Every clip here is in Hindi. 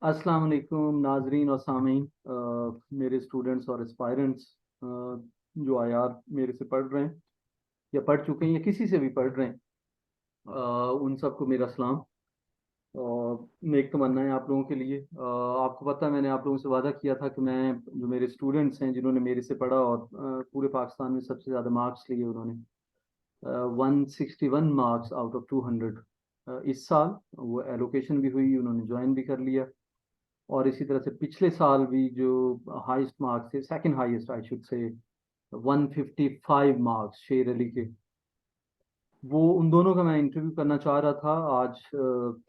अस्सलाम वालेकुम नाजरीन और सामीन। मेरे स्टूडेंट्स और एस्पायरेंट्स जो आयार मेरे से पढ़ रहे हैं या पढ़ चुके हैं या किसी से भी पढ़ रहे हैं, उन सबको मेरा सलाम और नेक तमन्ना है आप लोगों के लिए। आपको पता है मैंने आप लोगों से वादा किया था कि मैं जो मेरे स्टूडेंट्स हैं जिन्होंने मेरे से पढ़ा और पूरे पाकिस्तान में सबसे ज़्यादा मार्क्स लिए उन्होंने 161 मार्क्स आउट ऑफ 200 इस साल वो एलोकेशन भी हुई, उन्होंने ज्वाइन भी कर लिया। और इसी तरह से पिछले साल भी जो हाईएस्ट मार्क्स थे, second highest I should say 155 marks शेर अली के, वो उन दोनों का मैं इंटरव्यू करना चाह रहा था आज।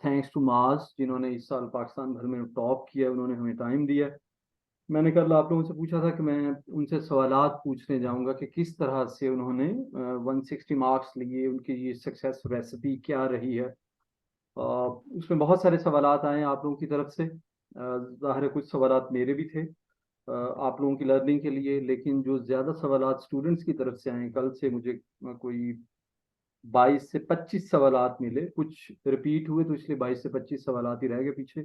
थैंक्स टू मास जिन्होंने इस साल पाकिस्तान भर में टॉप किया, उन्होंने हमें टाइम दिया। मैंने कल आप लोगों से पूछा था कि मैं उनसे सवालात पूछने जाऊंगा कि किस तरह से उन्होंने 160 मार्क्स लिए, उनकी ये सक्सेस रेसिपी क्या रही है। उसमें बहुत सारे सवालात आए आप लोगों की तरफ से। ज़ाहिर है कुछ सवालात मेरे भी थे आप लोगों की लर्निंग के लिए, लेकिन जो ज़्यादा सवालात स्टूडेंट्स की तरफ से आए, कल से मुझे कोई 22 से 25 सवालात मिले, कुछ रिपीट हुए तो इसलिए 22 से 25 सवालात ही रह गए पीछे,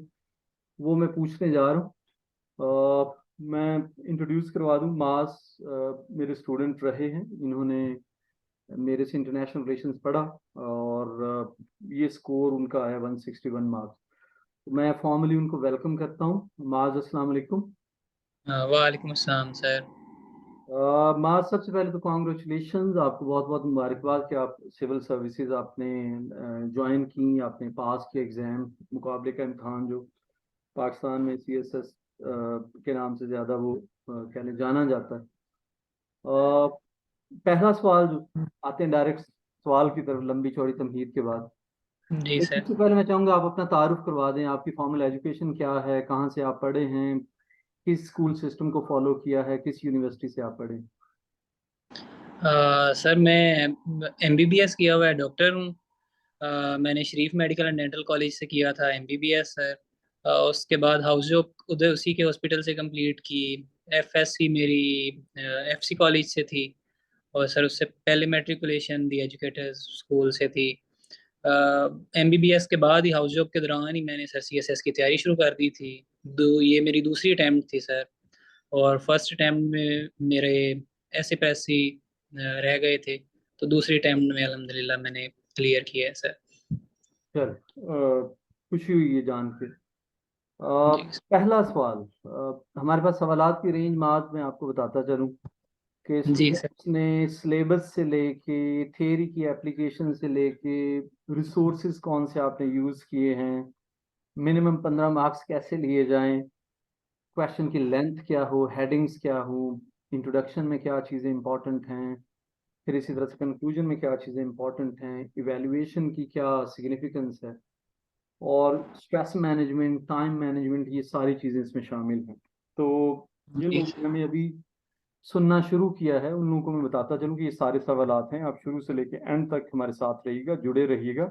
वो मैं पूछने जा रहा हूँ। मैं इंट्रोड्यूस करवा दूँ मास, मेरे स्टूडेंट रहे हैं, इन्होंने मेरे से इंटरनेशनल रिलेशंस पढ़ा और ये स्कोर उनका है 161 मार्क्स। मैं फॉर्मली उनको वेलकम करता हूँ। माज अस्सलाम वालेकुम। वालेकुम अस्सलाम सर। माज सबसे पहले तो कॉन्ग्रेचुलेशंस, आपको बहुत बहुत मुबारकबाद कि आप सिविल सर्विसेज आपने ज्वाइन की, आपने पास किया एग्ज़ाम, मुकाबले का इम्तहान जो पाकिस्तान में सीएसएस के नाम से ज़्यादा वो कहने जाना जाता है। पहला सवाल जो आते हैं डायरेक्ट सवाल की तरफ लंबी चौड़ी तमहीद के बाद, जी लेकिन सर। सबसे पहले मैं चाहूँगा आप अपना तारुफ करवा दें, आपकी फॉर्मल एजुकेशन क्या है, कहाँ से आप पढ़े हैं, किस स्कूल सिस्टम को फॉलो किया है, किस यूनिवर्सिटी से आप पढ़े। सर मैं एमबीबीएस किया हुआ है, डॉक्टर हूँ। मैंने शरीफ मेडिकल एंड डेंटल कॉलेज से किया था एमबीबीएस सर। उसके बाद हाउस जॉब उधर उसी के हॉस्पिटल से कंप्लीट की। एफएससी मेरी एफसी कॉलेज से थी। और सर उससे पहले मेट्रिकुलेशन दी एजुकेटर्स स्कूल से थी। एमबीबीएस के बाद ही हाउस जॉब के दौरान ही मैंने सर सीएसएस की तैयारी शुरू कर दी थी। ये मेरी दूसरी अटैम्प्ट थी सर। और फर्स्ट अटैम्प्ट में मेरे ऐसे पैसे रह गए थे। तो दूसरी अटैम्प्ट में अल्हम्दुलिल्लाह मैंने क्लियर किया है सर। चल, खुशी हुई ये जान के। जी पहला सवाल, हमारे पास सवालात की रेंज मार्क में आपको बताता चलूं कि जी सर। स्टूडेंट्स ने सिलेबस से लेके थ्योरी की एप्लीकेशन से लेके रिसोर्सेज कौन से आपने यूज़ किए हैं, मिनिमम 15 मार्क्स कैसे लिए जाएं, क्वेश्चन की लेंथ क्या हो, हेडिंग्स क्या हो, इंट्रोडक्शन में क्या चीज़ें इंपॉर्टेंट हैं, फिर इसी तरह से कंक्लूजन में क्या चीज़ें इंपॉर्टेंट हैं, इवेल्युएशन की क्या सिग्निफिकेंस है, और स्ट्रेस मैनेजमेंट, टाइम मैनेजमेंट, ये सारी चीज़ें इसमें शामिल हैं। तो जिन जी लोगों ने हमें अभी सुनना शुरू किया है उन लोगों को मैं बताता चलूँ कि ये सारे सवालात हैं, आप शुरू से लेकर एंड तक हमारे साथ रहिएगा, जुड़े रहिएगा,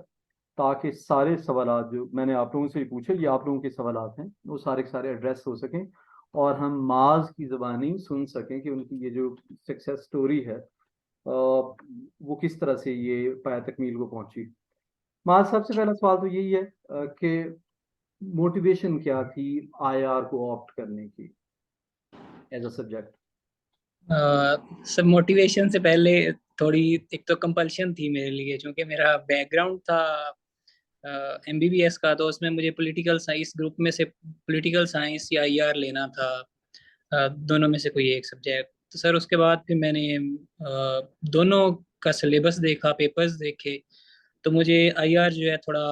ताकि सारे सवालात जो मैंने आप लोगों से ही पूछे, ये आप लोगों के सवालात हैं, वो सारे के सारे एड्रेस हो सकें और हम माज की ज़बानी सुन सकें कि उनकी ये जो सक्सेस स्टोरी है वो किस तरह से ये पाया तकमील को पहुंची। माज सबसे पहला सवाल तो यही है कि मोटिवेशन क्या थी आईआर को ऑप्ट करने की एज अ सब्जेक्ट। सब मोटिवेशन से पहले थोड़ी एक तो कंपल्शन थी मेरे लिए, क्योंकि मेरा बैकग्राउंड था एमबीबीएस का। तो उसमें मुझे पॉलिटिकल साइंस ग्रुप में से पॉलिटिकल साइंस या आईआर लेना था। दोनों में से कोई एक सब्जेक्ट। तो सर उसके बाद फिर मैंने दोनों का सिलेबस देखा, पेपर्स देखे। तो मुझे आईआर जो है थोड़ा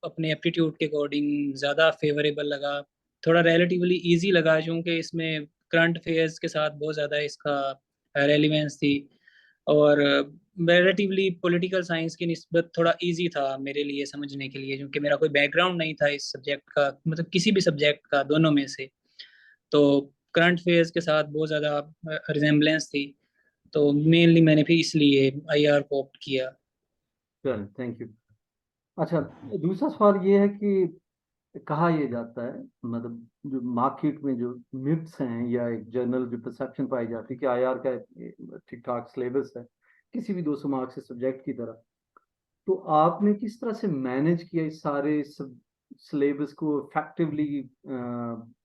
अपने एप्टीट्यूड के अकॉर्डिंग ज़्यादा फेवरेबल लगा। थोड़ा रिलेटिवली इजी लगा, क्योंकि इसमें करंट अफेयर्स के साथ बहुत ज़्यादा इसका रेलिवेंस थी। और रिलेटिवली पॉलिटिकल साइंस की निस्बत थोड़ा इजी था मेरे लिए समझने के लिए, क्योंकि मेरा कोई बैकग्राउंड नहीं था इस सब्जेक्ट का, मतलब किसी भी सब्जेक्ट का, दोनों में से। तो करंट अफेयर्स के साथ बहुत ज़्यादा रिजेम्बलेंस थी। तो मेनली मैंने फिर इसलिए आईआर को ऑप्ट किया। चल, थैंक यू। अच्छा, दूसरा सवाल ये है कि कहा यह जाता है, मतलब जो मार्केट में जो मिथ्स हैं या एक जनरल जो परसेप्शन पाई जाती है कि आईआर का ठीक ठाक सिलेबस है किसी भी 200 मार्क्स के सब्जेक्ट की तरह, तो आपने किस तरह से मैनेज किया इस सारे सिलेबस को इफेक्टिवली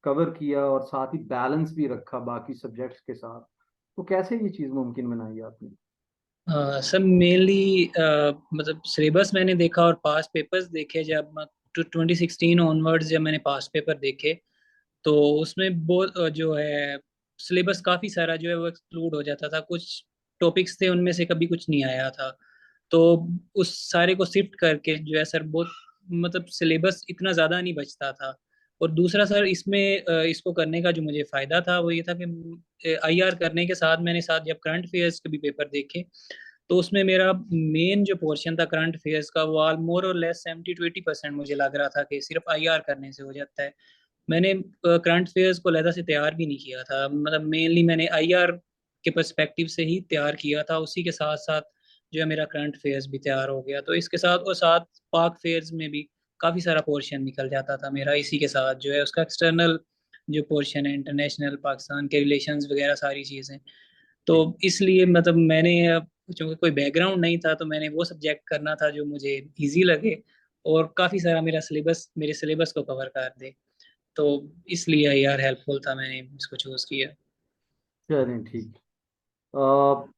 कवर किया और साथ ही बैलेंस भी रखा बाकी सब्जेक्ट्स के साथ, तो कैसे ये चीज़ मुमकिन बनाई आपने? सब मेनली मतलब सिलेबस मैंने देखा और पास पेपर्स देखे। जब 2016 ऑनवर्ड्स जब मैंने पास पेपर देखे, तो उसमें बहुत जो है सिलेबस काफ़ी सारा जो है वो एक्सक्लूड हो जाता था। कुछ टॉपिक्स थे उनमें से कभी कुछ नहीं आया था। तो उस सारे को शिफ्ट करके जो है सर बहुत मतलब सिलेबस इतना ज़्यादा नहीं बचता था। और दूसरा सर इसमें इसको करने का जो मुझे फ़ायदा था वो ये था कि आईआर करने के साथ मैंने साथ जब करंट अफेयर्स के भी पेपर देखे, तो उसमें मेरा मेन जो पोर्शन था करंट अफेयर्स का वो ऑल मोर और लेस 70 to 80% मुझे लग रहा था कि सिर्फ आईआर करने से हो जाता है। मैंने करंट अफेयर्स को लहदा से तैयार भी नहीं किया था, मतलब मेनली मैंने आईआर के पर्सपेक्टिव से ही तैयार किया था। उसी के साथ साथ जो है मेरा करंट अफेयर्स भी तैयार हो गया। तो इसके साथ और साथ पाक फेयर्स में भी काफ़ी सारा पोर्शन निकल जाता था मेरा। इसी के साथ जो है उसका एक्सटर्नल जो पोर्शन है, इंटरनेशनल पाकिस्तान के रिलेशंस वगैरह सारी चीज़ें। तो इसलिए मतलब मैंने चूंकि कोई बैकग्राउंड नहीं था तो मैंने वो सब्जेक्ट करना था जो मुझे इजी लगे और काफ़ी सारा मेरा सिलेबस मेरे सिलेबस को कवर कर दे। तो इसलिए यार हेल्पफुल था, मैंने इसको चूज किया। चलें ठीक। अ,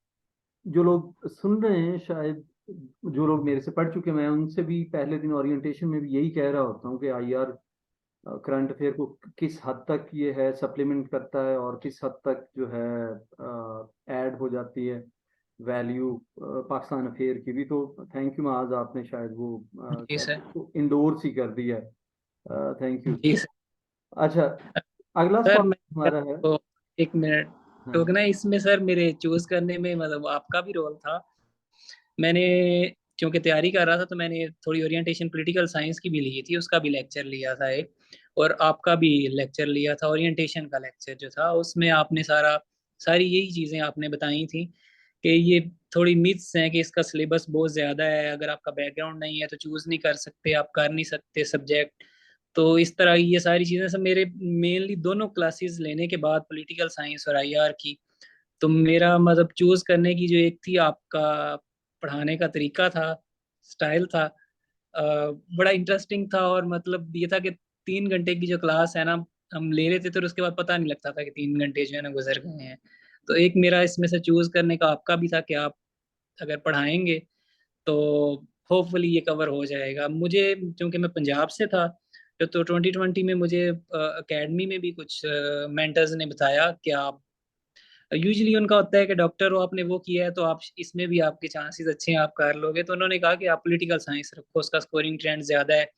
जो लोग सुन रहे हैं शायद, जो लोग मेरे से पढ़ चुके हैं, मैं उनसे भी पहले दिन ओरिएंटेशन में भी यही कह रहा होता हूँ कि आईआर करंट अफेयर को किस हद तक ये है सप्लीमेंट करता है और किस हद तक जो है ऐड हो जाती है वैल्यू पाकिस्तान अफेयर की भी। तो थैंक यू माज, आपने शायद वो जी सर। इंडोर्स ही कर दिया है। Thank you. जी सर। अच्छा, अगला सर सवाल मैं हमारा है। तो एक मिनट हाँ टोकना इसमें सर, मेरे चूज करने में मतलब आपका भी रोल था। मैंने क्योंकि तैयारी कर रहा था तो मैंने थोड़ी ओरिएंटेशन पॉलिटिकल साइंस की भी ली थी, उसका भी लेक्चर लिया था एक। और आपका भी लेक्चर लिया था, ओरिएंटेशन का लेक्चर जो था उसमें आपने सारी यही चीज़ें आपने बताई थी कि ये थोड़ी मिथ्स हैं कि इसका सिलेबस बहुत ज़्यादा है, अगर आपका बैकग्राउंड नहीं है तो चूज़ नहीं कर सकते, आप कर नहीं सकते सब्जेक्ट। तो इस तरह ये सारी चीज़ें सब मेरे मेनली दोनों क्लासेस लेने के बाद पॉलिटिकल साइंस और आईआर की, तो मेरा मतलब चूज करने की जो एक थी आपका पढ़ाने का तरीका था, स्टाइल था, बड़ा इंटरेस्टिंग था। और मतलब ये था कि 3 घंटे की जो क्लास है ना हम ले लेते थे और उसके बाद पता नहीं लगता था कि 3 घंटे जो है ना गुजर गए हैं। तो एक मेरा इसमें से चूज करने का आपका भी था कि आप अगर पढ़ाएंगे तो होपफुली ये कवर हो जाएगा। मुझे क्योंकि मैं पंजाब से था, तो 2020 में मुझे एकेडमी में भी कुछ मेंटर्स ने बताया कि आप यूजुअली उनका होता है कि डॉक्टर हो आपने वो किया है तो आप इसमें भी आपके चांसेस अच्छे हैं, आप कर लोगे। तो उन्होंने कहा कि आप पॉलिटिकल साइंस रखो, उसका स्कोरिंग ट्रेंड ज्यादा है,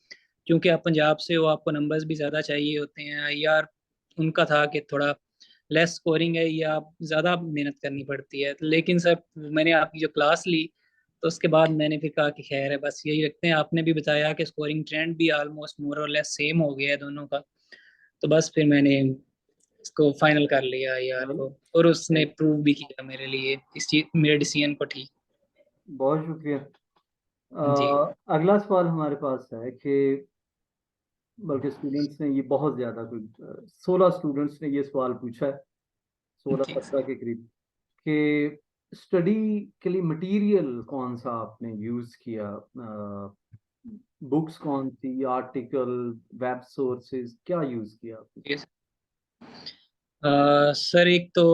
क्योंकि आप पंजाब से हो, आपको नंबर्स भी ज्यादा चाहिए होते हैं। यार उनका था कि थोड़ा लेस स्कोरिंग है या आप ज्यादा मेहनत करनी पड़ती है। लेकिन सर मैंने आपकी जो क्लास ली तो उसके बाद मैंने फिर कहा कि खैर है बस यही रखते हैं। आपने भी बताया कि स्कोरिंग ट्रेंड भी ऑलमोस्ट मोर और लेस सेम हो गया है दोनों का। तो बस फिर मैंने इसको फाइनल कर लिया यार चलो, को, और उसने थैंक- प्रूव भी किया मेरे लिए इस चीज मेरे डिसीजन को ठीक। बहुत शुक्रिया। जी। अगला सवाल हमारे पास है कि, बल्कि स्टूडेंट्स ने ये बहुत ज्यादा, कोई 16 स्टूडेंट्स ने ये सवाल पूछा है, सोलह जी सत्रह के करीब, कि स्टडी के लिए मटेरियल कौन सा आपने यूज किया, बुक्स कौन सी, आर्टिकल, वेब सोर्सेज, क्या यूज किया आपने? जी। सर एक तो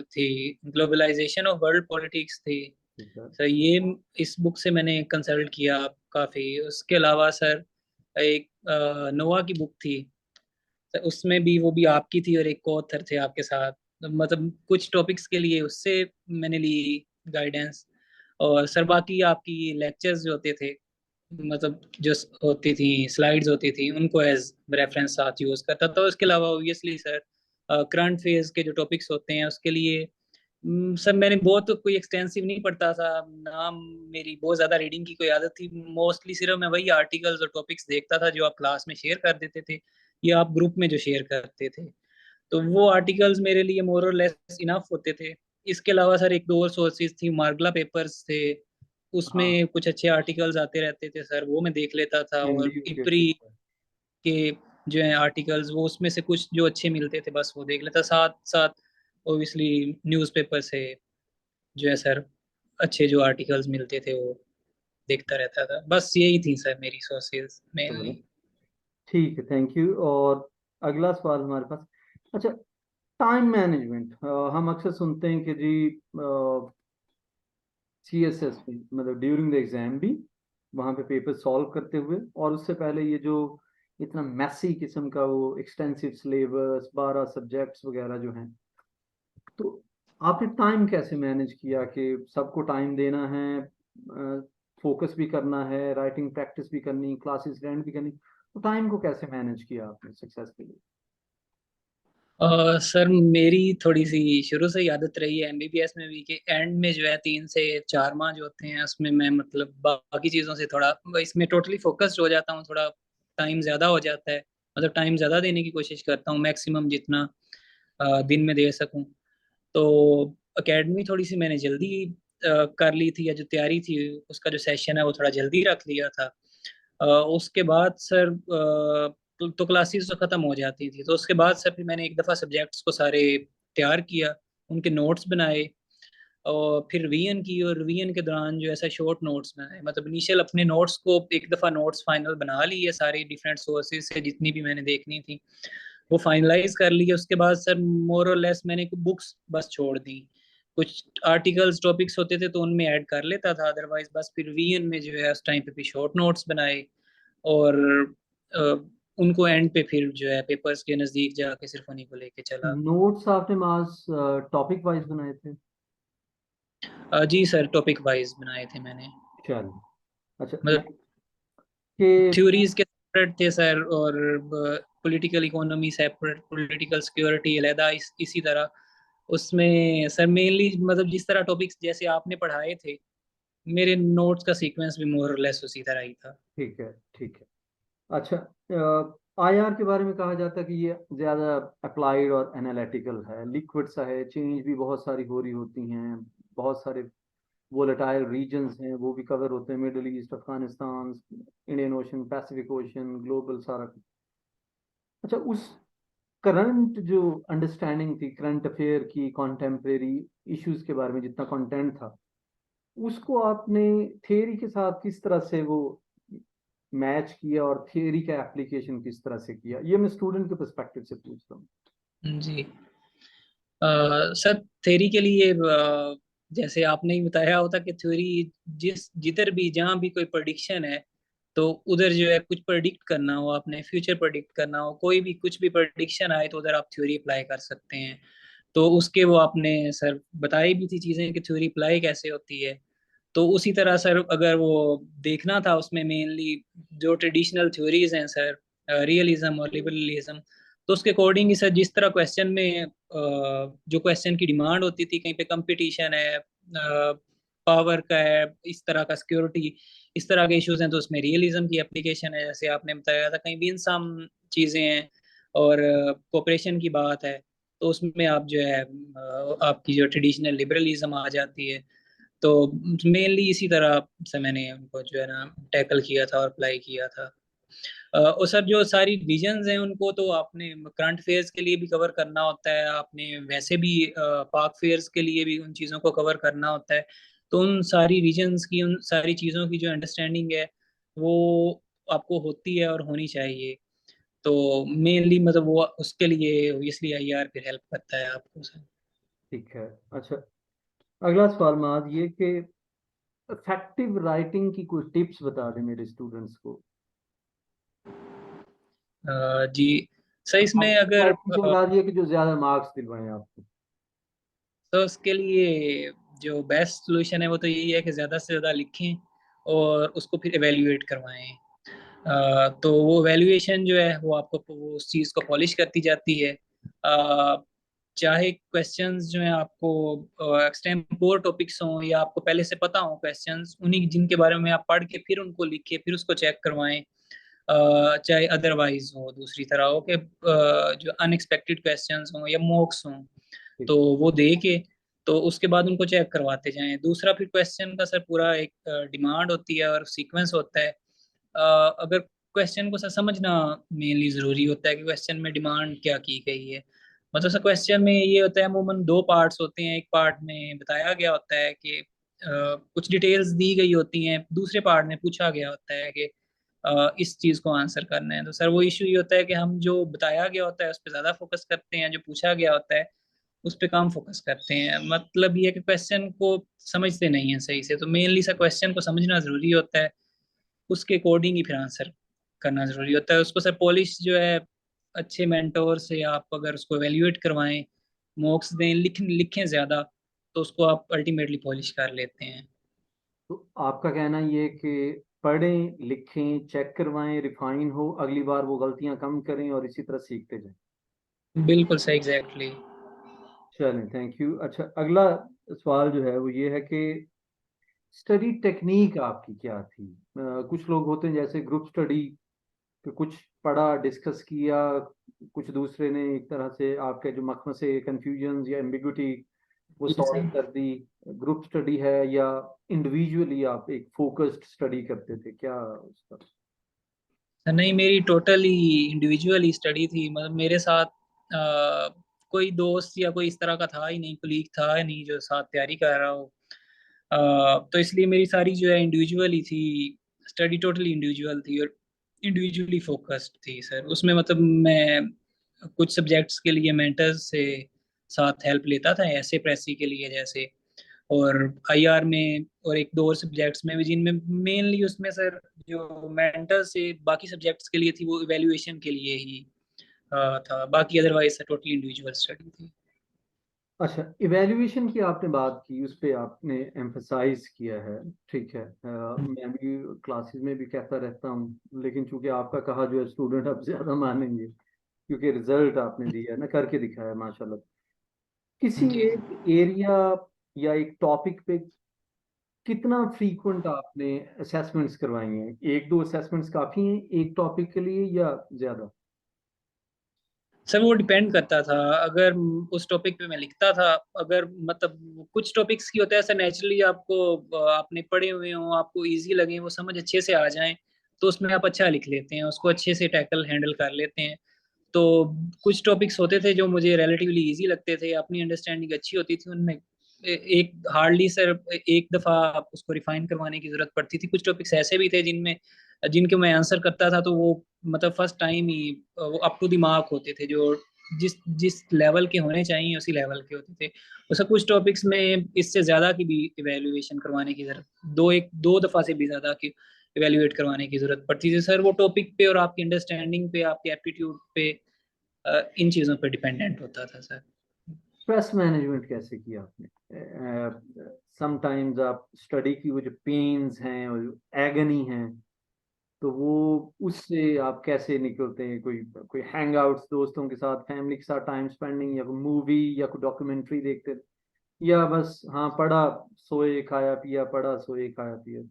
थी ग्लोबलाइजेशन ऑफ वर्ल्ड पॉलिटिक्स थी ठीक है। सर, ये इस बुक से मैंने कंसल्ट किया काफ़ी। उसके अलावा सर एक नोवा की बुक थी सर, उसमें भी वो भी आपकी थी और एक ऑथर थे आपके साथ। तो मतलब कुछ टॉपिक्स के लिए उससे मैंने ली गाइडेंस। और सर बाकी आपकी लेक्चर्स जो होते थे, मतलब जो होती थी स्लाइड्स होती थी उनको एज रेफरेंस साथ यूज करता था। उसके अलावा ऑब्वियसली सर करंट फेज के जो टॉपिक्स होते हैं उसके लिए सर मैंने बहुत कोई एक्सटेंसिव नहीं पढ़ता था ना, मेरी बहुत ज्यादा रीडिंग की कोई आदत थी। मोस्टली सिर्फ मैं वही आर्टिकल्स और टॉपिक्स देखता था जो आप क्लास में शेयर कर देते थे या आप ग्रुप में जो शेयर करते थे, तो वो आर्टिकल्स मेरे लिए मोर और लेस इनफ होते थे। इसके अलावा सर एक दो और सोर्सेज थी, मार्गला पेपर्स थे, हाँ, उसमें कुछ अच्छे आर्टिकल्स आते रहते थे सर, वो मैं देख लेता था। और एमडीयू के इपरी के जो है आर्टिकल्स वो उसमें से कुछ जो अच्छे मिलते थे बस वो देख लेता। साथ साथ ओबियसली न्यूज़पेपर से जो है सर अच्छे जो आर्टिकल्स मिलते थे वो देखता रहता था। बस यही थी सर मेरी सोर्सेज चलो, मेनली। ठीक है, थैंक यू। और अगला सवाल हमारे पास, अच्छा, टाइम मैनेजमेंट। हम अक्सर सुनते हैं कि जी सीएसएस में, मतलब ड्यूरिंग द एग्जाम भी वहाँ पे पेपर सॉल्व करते हुए, और उससे पहले ये जो इतना मैसी किस्म का वो एक्सटेंसिव सिलेबस, 12 सब्जेक्ट्स वगैरह जो हैं, तो आपने टाइम कैसे मैनेज किया कि सबको टाइम देना है, फोकस भी करना है, राइटिंग प्रैक्टिस भी करनी, क्लासेस अटेंड भी करनी, तो टाइम को कैसे मैनेज किया आपने सक्सेस के लिए? सर मेरी थोड़ी सी शुरू से ही आदत रही है एमबीबीएस में भी कि एंड में जो है 3 से 4 माह जो होते हैं उसमें मैं मतलब बाकी चीज़ों से थोड़ा इसमें टोटली फोकस्ड हो जाता हूँ, थोड़ा टाइम ज़्यादा हो जाता है, मतलब टाइम ज़्यादा देने की कोशिश करता हूँ, मैक्सिमम जितना दिन में दे सकूँ। तो एकेडमी थोड़ी सी मैंने जल्दी कर ली थी, या जो तैयारी थी उसका जो सेशन है वो थोड़ा जल्दी रख लिया था। उसके बाद सर तो क्लासेस तो ख़त्म हो जाती थी, तो उसके बाद सर फिर मैंने एक दफ़ा सब्जेक्ट्स को सारे तैयार किया, उनके नोट्स बनाए और फिर रिवीजन की, और रिवीजन के दौरान जो ऐसा शॉर्ट नोट्स बनाए, मतलब इनिशियल अपने नोट्स को एक दफ़ा नोट्स फाइनल बना लिए सारी डिफरेंट सोर्सेज से जितनी भी मैंने देखनी थी, वो फाइनलाइज कर लिए। उसके बाद सर मोर और लेस मैंने बुक्स बस छोड़ दी, कुछ आर्टिकल्स टॉपिक्स होते थे तो उनमें ऐड कर लेता था, अदरवाइज बस फिर रिवीजन में जो है उस टाइम पे भी शॉर्ट नोट्स बनाए, और अ, उनको एंड पे फिर जो है पेपर्स के नज़दीक जाके सिर्फ उन्हीं को लेके चला। नोट्स आपने मास टॉपिक वाइज बनाए थे? जी सर, टॉपिक वाइज बनाए थे मैंने, चलिए, अच्छा मतलब कि थ्योरीज के सेपरेट थे सर, और political economy separate, political security अलहदा, इसी तरह उसमें सर मेनली मतलब जिस तरह टॉपिक्स जैसे आपने पढ़ाए थे, मेरे नोट्स का सीक्वेंस भी मोर और लेस उसी तरह ही था। ठीक है, ठीक है। अच्छा, आईआर के बारे में कहा जाता है कि ये ज्यादा अप्लाइड और एनालिटिकल है, लिक्विड सा है, चेंज भी बहुत सारी हो रही होती हैं, बहुत सारे वोलेटाइल रीजन्स हैं वो भी कवर होते हैं, middle east, Afghanistan, Indian ocean, Pacific ocean, global सारा। अच्छा, उस करंट जो अंडरस्टैंडिंग थी करंट अफेयर की, कॉन्टेम्परेरी इश्यूज के बारे में जितना कंटेंट था, उसको आपने थियरी के साथ किस तरह से वो मैच किया, और थियरी का एप्लीकेशन किस तरह से किया, ये मैं स्टूडेंट के पर्सपेक्टिव से पूछ रहा हूँ। जी सर, थ्योरी के लिए जैसे आपने ही बताया होता कि थ्योरी जिस जिधर भी जहाँ भी कोई प्रेडिक्शन है, तो उधर जो है कुछ प्रेडिक्ट करना हो, आपने फ्यूचर प्रेडिक्ट करना हो, कोई भी कुछ भी प्रेडिक्शन आए तो उधर आप थ्योरी अप्लाई कर सकते हैं। तो उसके वो आपने सर बताई भी थी चीजें कि थ्योरी अप्लाई कैसे होती है। तो उसी तरह सर अगर वो देखना था उसमें मेनली जो ट्रेडिशनल थ्योरीज हैं सर, रियलिज्म और लिबरलिज्म, तो उसके अकॉर्डिंग ही सर जिस तरह क्वेश्चन में जो क्वेश्चन की डिमांड होती थी, कहीं पे कंपटीशन है, पावर का है, इस तरह का सिक्योरिटी, इस तरह के इश्यूज हैं, तो उसमें रियलिज्म की एप्लीकेशन है, जैसे आपने बताया था कहीं भी इंसान चीजें हैं, और कोऑपरेशन की बात है, तो उसमें आप जो है आपकी जो ट्रेडिशनल लिबरलिज्म आ जाती है। तो मेनली इसी तरह से मैंने उनको जो है ना टैकल किया था और अप्लाई किया था। और सर जो सारी रीजन्स हैं उनको तो आपने करंट फेयर्स के लिए भी कवर करना होता है, आपने वैसे भी पाक फेयर्स के लिए भी उन चीज़ों को कवर करना होता है। तो उन सारी रीजन्स की, उन सारी चीज़ों की जो अंडरस्टैंडिंग है वो आपको होती है और होनी चाहिए। तो मेनली मतलब वो उसके लिए इसलिए आईआर फिर हेल्प करता है आपको सर। ठीक है। अच्छा, अगला सवाल माज ये कि इफेक्टिव राइटिंग की कुछ टिप्स बता दें मेरे स्टूडेंट्स को। जी सर, इसमें अगर राइटिंग से मुराद ये कि जो ज्यादा मार्क्स दिलवाएं आपको। तो उसके लिए जो बेस्ट सोल्यूशन है वो तो यही है कि ज़्यादा से ज़्यादा लिखें और उसको फिर एवेल्युएट करवाएं। तो वो एवेल्युएशन जो है वो आपको वो उस चीज़ को पॉलिश करती जाती है। चाहे क्वेश्चंस जो है आपको एक्सटेम्पोर टॉपिक्स हों या आपको पहले से पता हो क्वेश्चंस, उन्हीं जिनके बारे में आप पढ़ के फिर उनको लिखिए, फिर उसको चेक करवाएं। चाहे अदरवाइज हो दूसरी तरह हो कि जो अनएक्सपेक्टेड क्वेश्चंस हों या मॉक्स हों, ठीक तो है। वो दे के तो उसके बाद उनको चेक करवाते जाएं। दूसरा फिर क्वेश्चन का सर पूरा एक डिमांड होती है और सीक्वेंस होता है। अगर क्वेश्चन को सर समझना मेनली ज़रूरी होता है कि क्वेश्चन में डिमांड क्या की गई है। मतलब सर क्वेश्चन में ये होता है अमूमन 2 पार्ट्स होते हैं, एक पार्ट में बताया गया होता है कि कुछ डिटेल्स दी गई होती हैं, दूसरे पार्ट में पूछा गया होता है कि इस चीज को आंसर करना है। तो सर वो इशू ये होता है कि हम जो बताया गया होता है उस पर ज्यादा फोकस करते हैं, जो पूछा गया होता है उस पे कम फोकस करते हैं। मतलब ये कि क्वेश्चन को समझते नहीं है सही से। तो मेनली सर क्वेश्चन को समझना जरूरी होता है, उसके अकॉर्डिंग ही फिर आंसर करना जरूरी होता है। उसको सर पॉलिश जो है अच्छे मेंटोर से आप अगर उसको एवेल्युएट करवाएं, मॉक्स दें, लिखें ज्यादा, तो उसको आप अल्टीमेटली पॉलिश कर लेते हैं। तो आपका कहना ये है कि पढ़ें, लिखें, चेक करवाएं, रिफाइन हो, अगली बार वो गलतियां कम करें और इसी तरह सीखते जाएं। बिल्कुल सही, एग्जैक्टली। चलें, थैंक यू। अच्छा, अगला सवाल जो है वो ये है कि स्टडी टेक्निक आपकी क्या थी? कुछ लोग होते हैं जैसे ग्रुप स्टडी, कि कुछ पढ़ा, डिस्कस किया, कुछ दूसरे ने एक तरह से आपके जो मखमसे, कंफ्यूजन या एम्बिग्विटी वो जी सॉल्व सर। कर दी। ग्रुप स्टडी है या इंडिविजुअली आप एक फोकस्ड स्टडी करते थे, क्या उसका? नहीं, मेरी टोटली इंडिविजुअल स्टडी थी। मतलब मेरे साथ कोई दोस्त या कोई इस तरह का था ही नहीं, कुलीग था ही नहीं जो साथ तैयारी कर रहा हो। तो इसलिए मेरी सारी जो है इंडिविजुअल ही थी। स्टडी टोटली इंडिविजुअल थी और इंडिविजुअली फोकस्ड थी सर। उसमें मतलब मैं कुछ सब्जेक्ट्स के लिए मेंटर्स से साथ हेल्प लेता था, ऐसे प्रेसी के लिए जैसे, और आईआर में, और एक दो और सब्जेक्ट्स में भी जिनमें मेनली उसमें सर जो मेंटर से बाकी सब्जेक्ट्स के लिए थी वो इवैल्यूएशन के लिए ही था। बाकी अदरवाइज टोटली इंडिविजुअल स्टडी थी। अच्छा, इवैल्यूएशन की आपने बात की, उस पे आपने एम्फसाइज किया है, ठीक है। मैं भी क्लासेस में भी कहता रहता हूँ, लेकिन चूंकि आपका कहा जो है स्टूडेंट अब ज्यादा मानेंगे, क्योंकि रिजल्ट आपने दिया है ना, करके दिखाया माशाल्लाह। किसी जी। एक एरिया या एक टॉपिक पे कितना फ्रीक्वेंट आपने असेसमेंट्स करवाई हैं? एक दो असेसमेंट्स काफी हैं एक टॉपिक के लिए या ज्यादा? सर वो डिपेंड करता था। अगर उस टॉपिक पे मैं लिखता था, अगर मतलब कुछ टॉपिक्स की होता है ऐसा नेचुरली आपको, आपने पढ़े हुए हो, आपको इजी लगे, वो समझ अच्छे से आ जाएं, तो उसमें आप अच्छा लिख लेते हैं, उसको अच्छे से टैकल हैंडल कर लेते हैं। तो कुछ टॉपिक्स होते थे जो मुझे रिलेटिवली इजी लगते थे, अपनी अंडरस्टैंडिंग अच्छी होती थी उनमें, एक हार्डली सर एक दफा आप उसको रिफाइन करवाने की जरूरत पड़ती थी। कुछ टॉपिक्स ऐसे भी थे जिनमें जिनके मैं आंसर करता था तो वो मतलब फर्स्ट टाइम ही वो अप टू द मार्क होते थे, जो जिस जिस लेवल के होने चाहिए उसी लेवल के होते थे। वैसे कुछ टॉपिक्स में इससे ज्यादा की भी इवेल्युएशन करवाने की जरूरत, दो दफा से भी ज्यादा की इवेल्युएट करवाने की जरूरत पड़ती थी सर। वो टॉपिक पे और आपकी अंडरस्टैंडिंग पे, आपकी एप्टीट्यूड पे, इन चीजों पर डिपेंडेंट होता था सर। स्ट्रेस मैनेजमेंट कैसे किया आपने? समटाइम्स आप स्टडी की वो जो पेन्स हैं और जो एगनी हैं, तो वो उससे आप कैसे निकलते हैं? कोई कोई हैंग आउट्स दोस्तों के साथ, फैमिली के साथ टाइम स्पेंडिंग, या कोई मूवी या कोई डॉक्यूमेंट्री देखते, या बस हाँ पढ़ा, सोए खाया पिया, पढ़ा सोए खाया पिया?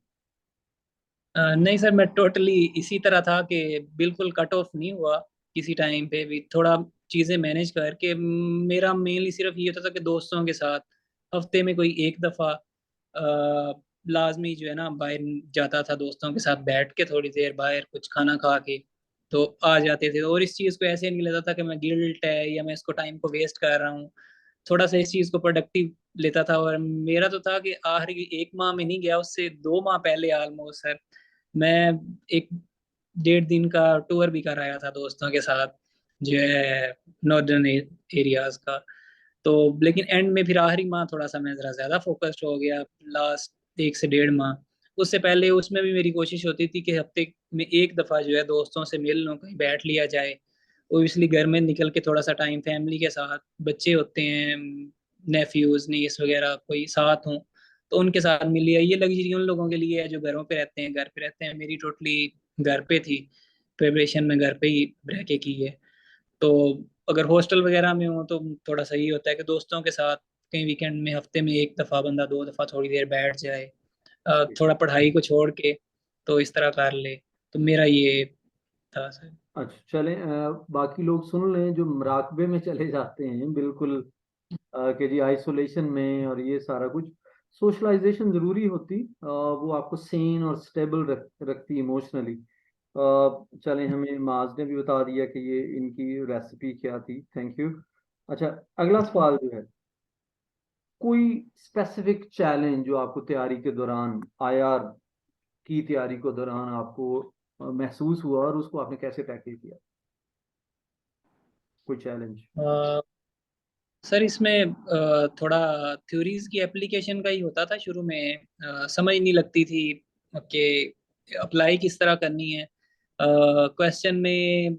नहीं सर, मैं टोटली इसी तरह था कि बिल्कुल कट ऑफ नहीं हुआ किसी टाइम पे भी। थोड़ा चीजें मैनेज करके मेरा मेनली सिर्फ ये होता था कि दोस्तों के साथ हफ्ते में कोई एक दफा लाजमी जो है ना बाहर जाता था, दोस्तों के साथ बैठ के थोड़ी देर बाहर कुछ खाना खा के तो आ जाते थे। और इस चीज को ऐसे नहीं लेता था कि मैं गिल्ट है या मैं इसको टाइम को वेस्ट कर रहा हूँ, थोड़ा सा इस चीज को प्रोडक्टिव लेता था। और मेरा तो था कि आखिरी एक माह में नहीं गया, उससे 2 माह पहले ऑलमोस्ट सर मैं एक 1.5 दिन का टूर भी कर आया था दोस्तों के साथ, जो है नॉर्दर्न एरियाज का। तो लेकिन एंड में फिर आखिरी माह थोड़ा सा मैं जरा ज्यादा फोकस्ड हो गया, लास्ट 1 से 1.5 माह। उससे पहले उसमें भी मेरी कोशिश होती थी कि हफ्ते में एक दफा जो है दोस्तों से मिल लो, कहीं बैठ लिया जाए। ओबियसली घर में निकल के थोड़ा सा टाइम फैमिली के साथ, बच्चे होते हैं, नेफ्यूज नीस वगैरह कोई साथ हों तो उनके साथ मिल लिया। ये लग्जरी उन लोगों के लिए है जो घरों पे रहते हैं, घर पे रहते हैं। मेरी टोटली घर पे थी, प्रिपरेशन में घर पे ही रह के की है। तो अगर हॉस्टल वगैरह में हो तो थोड़ा सही होता है कि दोस्तों के साथ कहीं वीकेंड में हफ्ते में एक दफा बंदा 2 दफा थोड़ी देर बैठ जाए, थोड़ा पढ़ाई को छोड़ के, तो इस तरह कर ले। तो मेरा ये था सर। अच्छा, चलें, बाकी लोग सुन लें जो मराकबे में चले जाते हैं बिल्कुल, कि जी आइसोलेशन में और ये सारा कुछ। सोशलाइजेशन जरूरी होती, वो आपको सेन और स्टेबल रखती इमोशनली। चलें, हमें माज ने भी बता दिया कि ये इनकी रेसिपी क्या थी, थैंक यू। अच्छा, अगला सवाल जो है, कोई स्पेसिफिक चैलेंज जो आपको तैयारी के दौरान, आईआर की तैयारी के दौरान आपको महसूस हुआ और उसको आपने कैसे टैकल किया, कोई चैलेंज? सर इसमें थोड़ा थ्योरीज की एप्लीकेशन का ही होता था शुरू में। समझ नहीं लगती थी कि अप्लाई किस तरह करनी है। क्वेश्चन में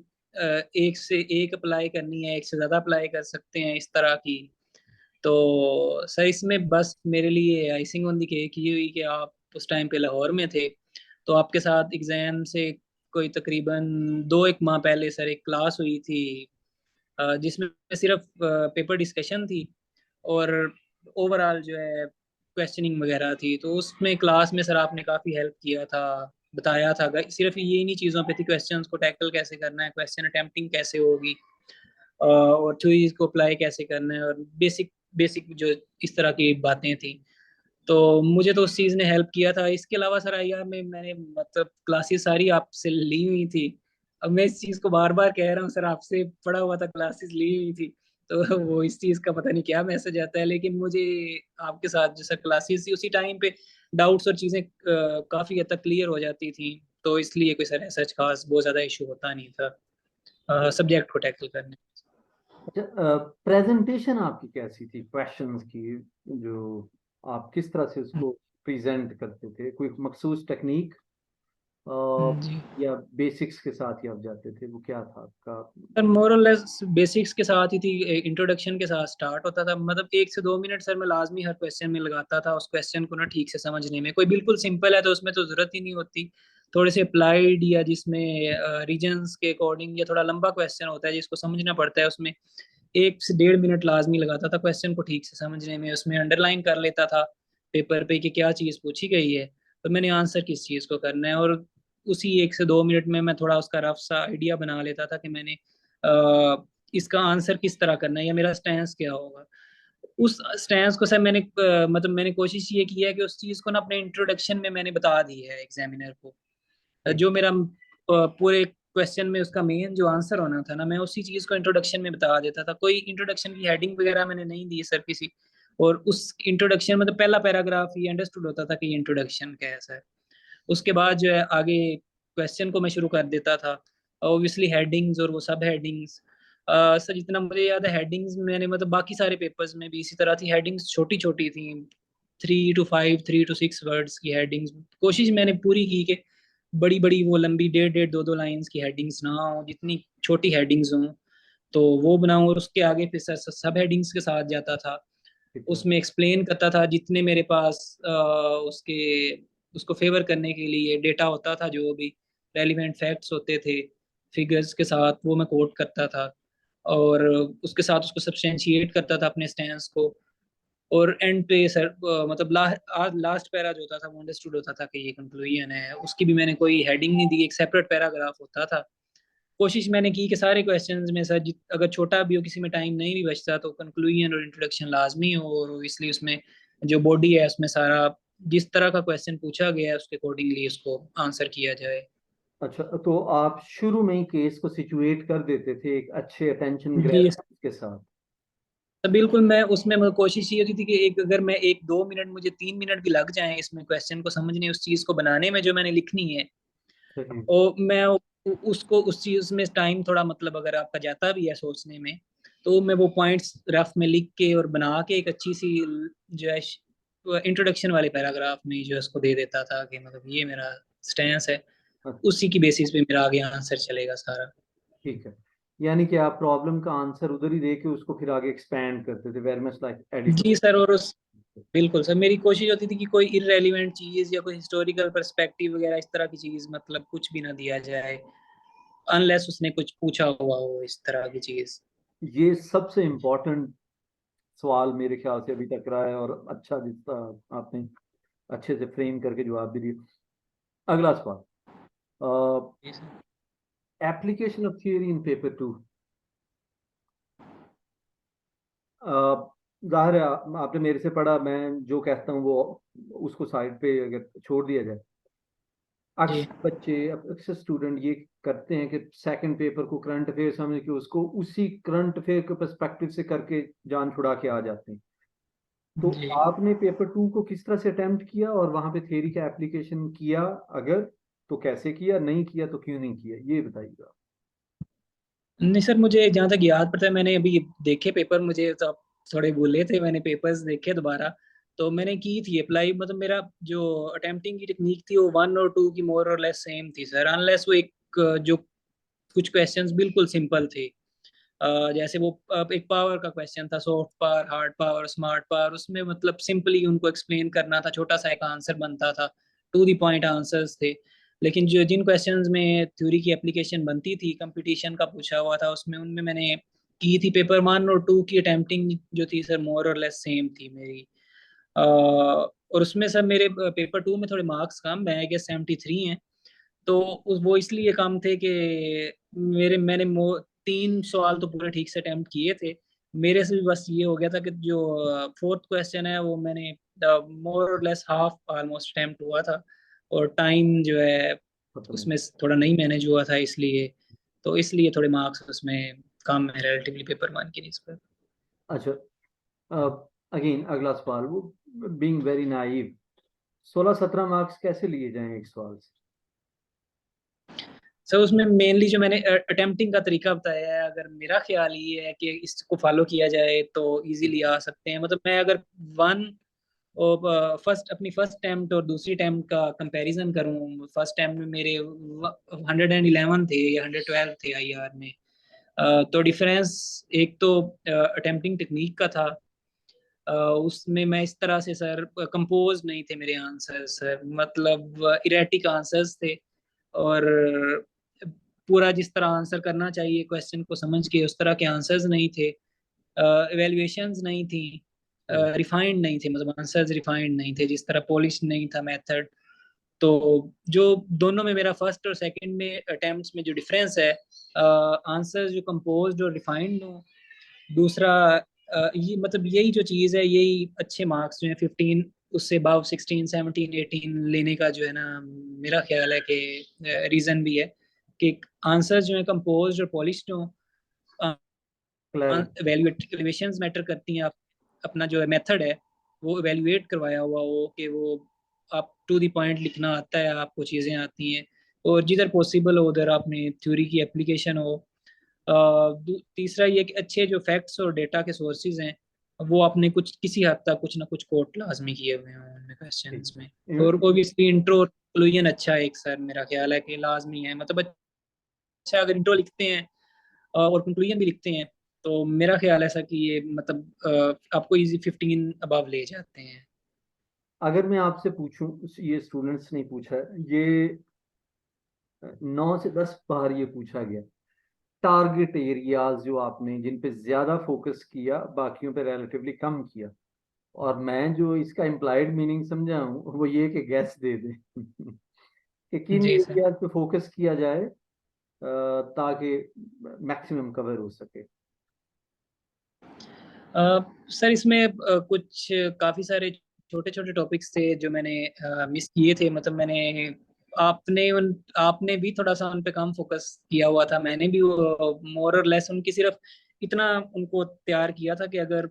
एक से एक अप्लाई करनी है, एक से ज़्यादा अप्लाई कर सकते हैं, इस तरह की। तो सर इसमें बस मेरे लिए आइसिंग ऑन दी केक ये हुई कि आप उस टाइम पे लाहौर में थे, तो आपके साथ एग्जाम से कोई तकरीबन 2 एक माह पहले सर एक क्लास हुई थी, जिसमें सिर्फ पेपर डिस्कशन थी और ओवरऑल जो है क्वेश्चनिंग वगैरह थी। तो उसमें क्लास में सर आपने काफ़ी हेल्प किया था, बताया था। सिर्फ ये नहीं चीज़ों पे थी, क्वेश्चंस को टैकल कैसे करना है, क्वेश्चन अटेम्प्टिंग कैसे होगी, और थ्योरीज को अप्लाई कैसे करना है, और बेसिक बेसिक जो इस तरह की बातें थी। तो मुझे तो उस चीज़ ने हेल्प किया था। इसके अलावा सर आईआर में मैंने मतलब क्लासेस सारी आपसे ली हुई थी। अब मैं इस चीज़ को बार बार कह रहा हूँ सर, आपसे पढ़ा हुआ था, क्लासेस ली हुई थी। तो वो इस चीज़ का पता नहीं क्या मैसेज आता है, लेकिन मुझे आपके साथ जो सर क्लासेस थी उसी टाइम पे डाउट्स और चीज़ें काफ़ी हद तक क्लियर हो जाती थी। तो इसलिए कोई सर ऐसा खास बहुत ज़्यादा इशू होता नहीं था सब्जेक्ट को टैकल करने में। अच्छा, प्रेजेंटेशन आपकी कैसी थी क्वेश्चंस की, जो आप किस तरह से उसको प्रेजेंट करते थे? कोई मखसूस टेक्निक जी या बेसिक्स के साथ ही आप जाते थे, वो क्या था आपका? सर, मोर और लेस बेसिक्स के साथ ही थी। इंट्रोडक्शन के साथ स्टार्ट होता था, मतलब 1 से 2 मिनट सर मैं लाजमी हर क्वेश्चन में लगाता था, उस क्वेश्चन को ना ठीक से समझने में। कोई बिल्कुल सिंपल है तो उसमें तो जरूरत ही नहीं होती। थोड़े से अप्लाइड या जिसमें रीजन्स के अकॉर्डिंग या थोड़ा लंबा क्वेश्चन होता है जिसको समझना पड़ता है, उसमें 1 से 1.5 मिनट लाजमी लगाता था क्वेश्चन को ठीक से समझने में। उसमें अंडरलाइन कर लेता था पेपर पे कि क्या चीज़ पूछी गई है, तो मैंने आंसर किस चीज़ को करना है। और उसी 1 से 2 मिनट में मैं थोड़ा उसका रफ सा आइडिया बना लेता था कि मैंने इसका आंसर किस तरह करना है या मेरा स्टैंस क्या होगा। उस स्टैंस को सर मैंने मतलब मैंने कोशिश ये की है कि उस चीज़ को ना अपने इंट्रोडक्शन में मैंने बता दी है एग्जामिनर को। ठीक। जो मेरा पूरे क्वेश्चन में उसका मेन जो आंसर होना था ना, मैं उसी चीज को इंट्रोडक्शन में बता देता था। कोई इंट्रोडक्शन की हेडिंग वगैरह मैंने नहीं दी सर किसी। और उस इंट्रोडक्शन में तो पहला पैराग्राफ ही अंडरस्टूड होता था कि ये इंट्रोडक्शन कैसा है। उसके बाद जो है आगे क्वेश्चन को मैं शुरू कर देता था। ऑब्वियसली हेडिंग्स और वो सब हेडिंग्स, सर जितना मुझे याद है हेडिंग्स मैंने मतलब बाकी सारे पेपर्स में भी इसी तरह थी। हेडिंग्स छोटी छोटी थी, 3 to 5, 3 to 6 वर्ड्स की हेडिंग्स। कोशिश मैंने पूरी की कि बड़ी बड़ी वो लंबी 1.5, 1.5, 2 लाइंस की हेडिंग्स ना हो, जितनी छोटी हेडिंग्स हों तो वो बनाऊं। और उसके आगे फिर सब हेडिंग्स के साथ जाता था, ठीक है। उसमें एक्सप्लेन करता था जितने मेरे पास उसके उसको फेवर करने के लिए डेटा होता था, जो भी रेलिवेंट फैक्ट्स होते थे फिगर्स के साथ, वो मैं कोट करता था। और उसके साथ उसको सब्सटेंशिएट करता था अपने स्टैंस को। और एंड पे सर मतलब लास्ट पैरा जो होता था वो अंडरस्टूड होता था कि ये कंक्लूजन है। उसकी भी मैंने कोई हेडिंग नहीं दी, एक सेपरेट पैराग्राफ होता था। कोशिश मैंने की कि सारे क्वेश्चंस में सर अगर छोटा भी हो, किसी में टाइम नहीं भी बचता, तो कंक्लूजन और इंट्रोडक्शन लाजमी हो। और इसलिए उसमें जो बॉडी है उसमें सारा जिस तरह का क्वेश्चन पूछा गया है उसके अकॉर्डिंगली उसको आंसर किया जाए। अच्छा, तो आप शुरू में ही केस को सिचुएट कर देते थे एक अच्छे अटेंशन जी ग्रैब के साथ? तो बिल्कुल, मैं उसमें मैं कोशिश ये होती थी कि एक अगर मैं 1-2 मिनट, मुझे 3 मिनट भी लग जाए इसमें क्वेश्चन को समझने, उस चीज को बनाने में जो मैंने लिखनी है, सही। और मैं उसको उस चीज में टाइम थोड़ा मतलब अगर आपका जाता भी है सोचने में, तो मैं वो पॉइंट्स रफ में लिख के और बना के एक अच्छी सी जो है इंट्रोडक्शन वाले पैराग्राफ में जो है उसको दे देता था कि मतलब ये मेरा स्टैंस है। अच्छा, उसी की बेसिस पे मेरा आगे आंसर चलेगा सारा। ठीक है। यानी कि आप प्रॉब्लम का आंसर उधर ही दे के उसको फिर आगे एक्सपैंड करते थे, वेरी मच लाइक एडिटर। जी सर, और उस बिल्कुल सर, मेरी कोशिश होती थी कि कोई इररेलेवेंट चीज या कोई हिस्टोरिकल पर्सपेक्टिव वगैरह इस तरह की चीज मतलब कुछ भी ना दिया जाए, अनलेस उसने कुछ पूछा हुआ हो इस तरह की चीज। ये सबसे इम्पोर्टेंट सवाल मेरे ख्याल से अभी तक रहा है, और अच्छा जितना आपने अच्छे से फ्रेम करके जवाब भी दिया। अगला सवाल, जी sir. Application of theory in paper 2। जाहिर है आपने मेरे से पढ़ा, मैं जो कहता हूँ वो उसको साइड पे अगर छोड़ दिया जाए। जी अक्सर बच्चे, अक्सर स्टूडेंट ये करते हैं कि सेकंड पेपर को करंट अफेयर समझ के उसको उसी करंट अफेयर के पर्सपेक्टिव से करके जान छुड़ा के आ जाते हैं। तो जी आपने पेपर 2 को किस तरह से अटेम्प्ट किया और वहां पे थ्योरी का एप्लीकेशन किया, अगर तो कैसे किया, नहीं किया तो क्यों नहीं किया, ये बताइएगा। नहीं सर, मुझे जहाँ तक याद पड़ता है मैंने अभी देखे पेपर, मुझे तो आप थोड़े भूले थे, मैंने पेपर्स देखे दोबारा। तो मैंने की थी अप्लाई, मतलब मेरा जो अटेम्प्टिंग की टेक्निक थी वो 1 और 2 की मोर और लेस सेम थी सर, अनलेस वो एक जो कुछ क्वेश्चंस बिल्कुल सिंपल थे। जैसे वो एक पावर का क्वेश्चन था, soft power, hard power, smart power, उसमें मतलब सिंपली उनको एक्सप्लेन करना था, छोटा सा एक आंसर बनता था, टू द पॉइंट आंसर्स थे। लेकिन जो जिन क्वेश्चंस में थ्योरी की एप्लीकेशन बनती थी, कंपटीशन का पूछा हुआ था उसमें, उनमें मैंने की थी पेपर 1 और 2 की अटेम्प्टिंग जो थी सर, मोर और लेस सेम थी मेरी। और उसमें सर मेरे पेपर 2 में थोड़े मार्क्स कम है, आई गेस 73 हैं। तो वो इसलिए कम थे कि मैंने 3 सवाल तो पूरे ठीक से अटेम्प्ट किए थे। मेरे से भी बस ये हो गया था कि जो फोर्थ क्वेश्चन है वो मैंने मोर और लेस हाफ ऑलमोस्ट अटेम्प्ट हुआ था, और टाइम जो है खत्म हो उसमें थोड़ा नहीं मैनेज हुआ था, इसलिए तो इसलिए थोड़े मार्क्स उसमें कम है रिलेटिवली पेपर 1 की निस्बत। गया। अच्छा, अगेन अगला सवाल, वो बीइंग वेरी नाइव, 16-17 मार्क्स कैसे लिए जाएं एक सवाल से? सर उसमें मेनली जो मैंने अटेम्प्टिंग का तरीका बताया है, अगर मेरा ख्याल ये है कि इसको फॉलो किया जाए तो इजीली आ सकते हैं। मतलब मैं अगर वन और अपनी फर्स्ट अटेम्प्ट और दूसरी अटेम्प्ट का कंपैरिजन करूं, फर्स्ट अटेम्प्ट में मेरे 111 थे या 112 थे आईआर में। तो डिफरेंस एक तो अटेम्प्टिंग टेक्निक का था। उसमें मैं इस तरह से सर कंपोज नहीं थे मेरे आंसर्स सर, मतलब इरेटिक आंसर्स थे, और पूरा जिस तरह आंसर करना चाहिए क्वेश्चन को समझ के उस तरह के आंसर्स नहीं थे। इवेल्युएशंस नहीं थी, हम्म, रिफाइंड नहीं थे, मतलब आंसर्स रिफाइंड नहीं थे, जिस तरह पॉलिश नहीं था मेथड। तो जो दोनों में मेरा फर्स्ट और सेकंड में अटेम्प्ट्स में जो डिफरेंस है, आंसर्स जो कंपोज्ड और रिफाइंड हो। दूसरा ये मतलब यही जो चीज़ है, यही अच्छे मार्क्स जो है 15 उससे अबव 16 17 18 लेने का जो है ना, मेरा ख्याल है कि रीज़न भी है कि आंसर्स जो है कंपोज्ड और पॉलिश्ड हो। क्लैरिटी। वैल्यूएशंस मैटर करती हैं, आप अपना जो है मेथड है वो इवेल्युएट करवाया हुआ हो कि वो आप टू द पॉइंट लिखना आता है, आपको चीज़ें आती हैं, और जिधर पॉसिबल हो उधर आपने थ्योरी की एप्लीकेशन हो। तीसरा ये कि अच्छे जो फैक्ट्स और डेटा के सोर्सेज हैं वो आपने कुछ किसी हद तक कुछ ना कुछ कोट लाजमी किए हुए हैं उनमें ठीक क्वेश्चंस में। है। और ओबियसली इंट्रो और कंक्लूजन अच्छा है एक सर, मेरा ख्याल है कि लाजमी है, मतलब अच्छा अगर इंट्रो लिखते हैं और कंक्लूजन भी लिखते हैं तो मेरा ख्याल है सर कि ये मतलब आपको इजी 15 अबव ले जाते हैं। अगर मैं आपसे पूछूं, ये स्टूडेंट्स ने पूछा है, ये 9 से 10 बार ये पूछा गया, टारगेट एरियाज जो आपने जिन पे ज्यादा फोकस किया, बाकियों पे रिलेटिवली कम किया, और मैं जो इसका इम्प्लाइड मीनिंग समझा हूँ वो ये कि गैस दे दे कि किन जी सर। एरियाज पे फोकस किया जाए ताकि मैक्सिमम कवर हो सके। सर इसमें कुछ काफ़ी सारे छोटे छोटे टॉपिक्स थे जो मैंने मिस किए थे, मतलब मैंने आपने भी थोड़ा सा उन पे कम फोकस किया हुआ था, मैंने भी मोर और लेस उनकी सिर्फ इतना उनको तैयार किया था कि अगर